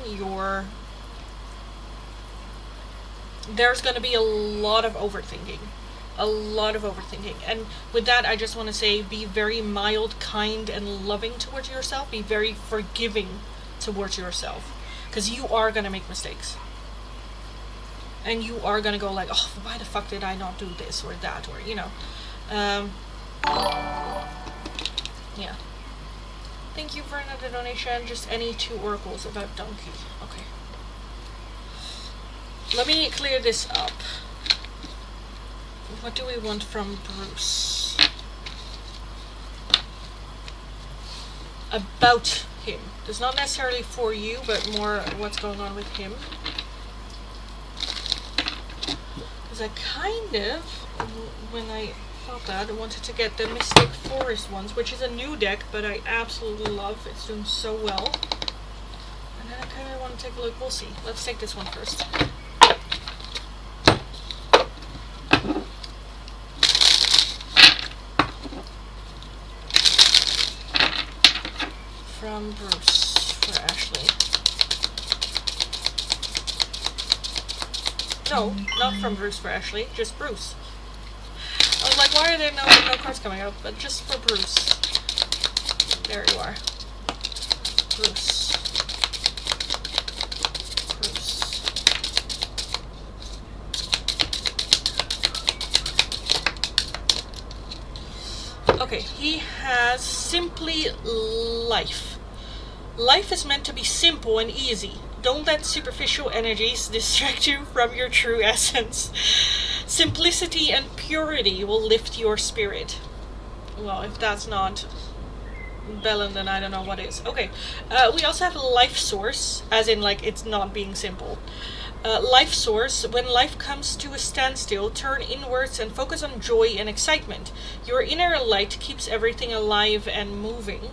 there's going to be a lot of overthinking. And with that, I just want to say, be very mild, kind, and loving towards yourself. Be very forgiving towards yourself. Because you are going to make mistakes. And you are going to go like, oh, why the fuck did I not do this or that, or, yeah. Thank you for another donation. Just any 2 oracles about Donkey. Okay. Let me clear this up. What do we want from Bruce? About him. It's not necessarily for you, but more what's going on with him. Because I kind of, when I thought that, I wanted to get the Mystic Forest ones, which is a new deck, but I absolutely love. It's doing so well. And then I kind of want to take a look. We'll see. Let's take this one first. From Bruce for Ashley. No, not from Bruce for Ashley, just Bruce. I was like, why are there no cards coming up? But just for Bruce. There you are. Bruce. Bruce. Okay, he has simply life. Life is meant to be simple and easy. Don't let superficial energies distract you from your true essence. Simplicity and purity will lift your spirit. Well, if that's not Bellin, then I don't know what is. Okay, we also have life source, as in like it's not being simple. Life source, when life comes to a standstill, turn inwards and focus on joy and excitement. Your inner light keeps everything alive and moving.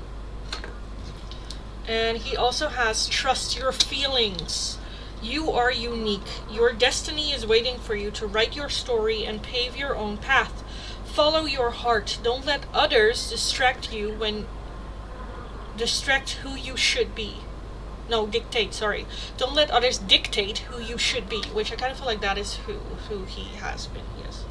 And he also has trust your feelings. You are unique. Your destiny is waiting for you to write your story and pave your own path. Follow your heart. Don't let others distract who you should be. No, dictate, sorry. Don't let others dictate who you should be, which I kind of feel like that is who he has been, yes.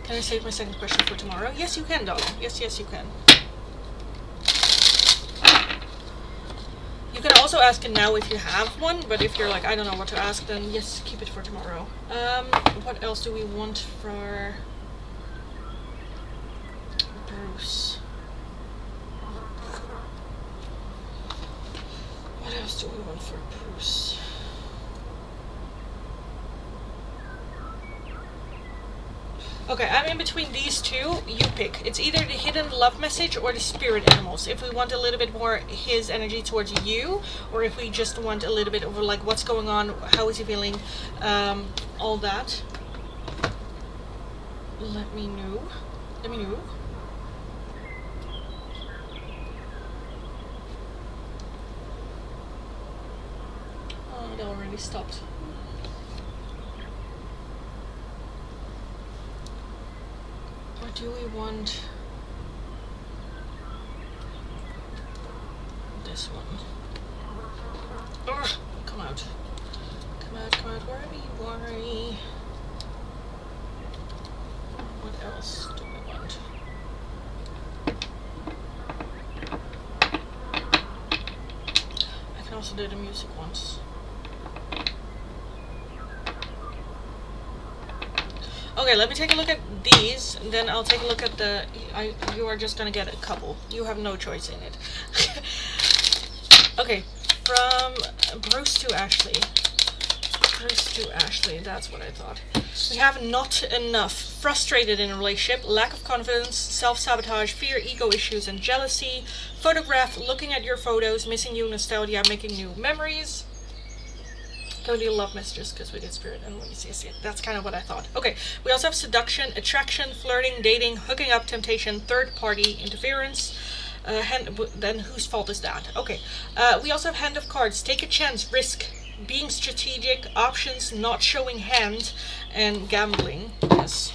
Can I save my second question for tomorrow? Yes, you can, darling. Yes, you can. You can also ask it now if you have one, but if you're like, I don't know what to ask, then yes, keep it for tomorrow. What else do we want for Bruce? What else do we want for Bruce? Okay, I'm in between these two. You pick. It's either the hidden love message or the spirit animals. If we want a little bit more his energy towards you, or if we just want a little bit over like what's going on, how is he feeling, all that. Let me know. Oh, it already stopped. Or do we want this one? Ugh, come out. Worry. What else do we want? I can also do the music ones. Okay, let me take a look at these, then I'll take a look at the... you are just gonna get a couple. You have no choice in it. Okay, from Bruce to Ashley. That's what I thought. We have not enough. Frustrated in a relationship, lack of confidence, self-sabotage, fear, ego issues, and jealousy. Photograph, looking at your photos, missing you, nostalgia, making new memories. Go to love messages because we did spirit and let me see. That's kind of what I thought. Okay, we also have seduction, attraction, flirting, dating, hooking up, temptation, third party interference. Then whose fault is that? Okay, we also have hand of cards. Take a chance, risk, being strategic, options, not showing hand, and gambling. Yes.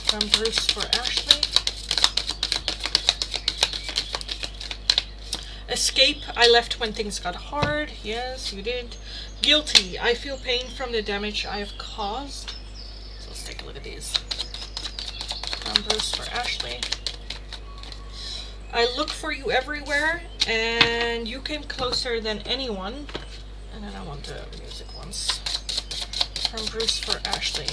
From Bruce for Ashley. Escape, I left when things got hard. Yes, you did. Guilty, I feel pain from the damage I have caused. So let's take a look at these. From Bruce for Ashley. I look for you everywhere, and you came closer than anyone. And then I want the music ones. From Bruce for Ashley.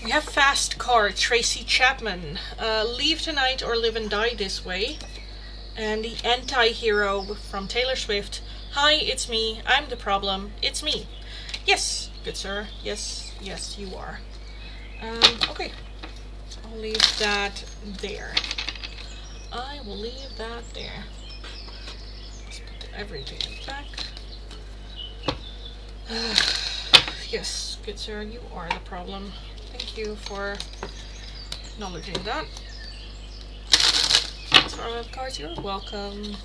We have fast car, Tracy Chapman. Leave tonight or live and die this way. And the anti-hero from Taylor Swift. Hi, it's me. I'm the problem. It's me. Yes, good sir. Yes, you are. Okay. I'll leave that there. I will leave that there. Let's put everything back. Yes, good sir. You are the problem. Thank you for acknowledging that. As far as cards, you're welcome.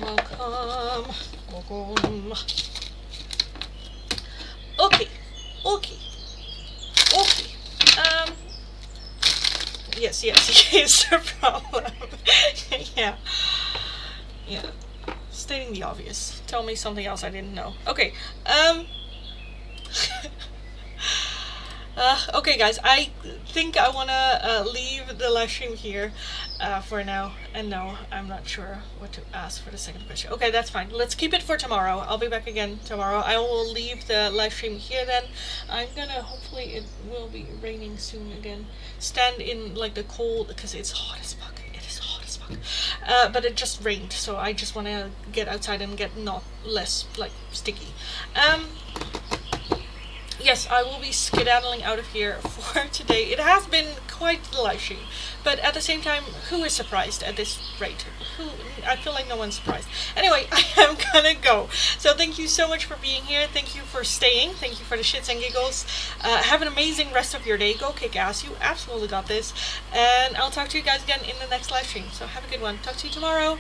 welcome. Welcome. Okay. Okay. Okay. Yes, here's the problem. Yeah. Yeah. Stating the obvious. Tell me something else I didn't know. Okay. Okay, guys, I think I wanna leave the live stream here for now. And no, I'm not sure what to ask for the second question. Okay, that's fine. Let's keep it for tomorrow. I'll be back again tomorrow. I will leave the live stream here then. I'm gonna, hopefully it will be raining soon again. Stand in like the cold, because it's hot as fuck. It is hot as fuck. But it just rained, so I just wanna get outside and get not less like sticky. Yes, I will be skedaddling out of here for today. It has been quite the live stream, but at the same time, who is surprised at this rate? I feel like no one's surprised. Anyway, I am gonna go. So thank you so much for being here. Thank you for staying. Thank you for the shits and giggles. Have an amazing rest of your day. Go kick ass. You absolutely got this. And I'll talk to you guys again in the next live stream. So have a good one. Talk to you tomorrow.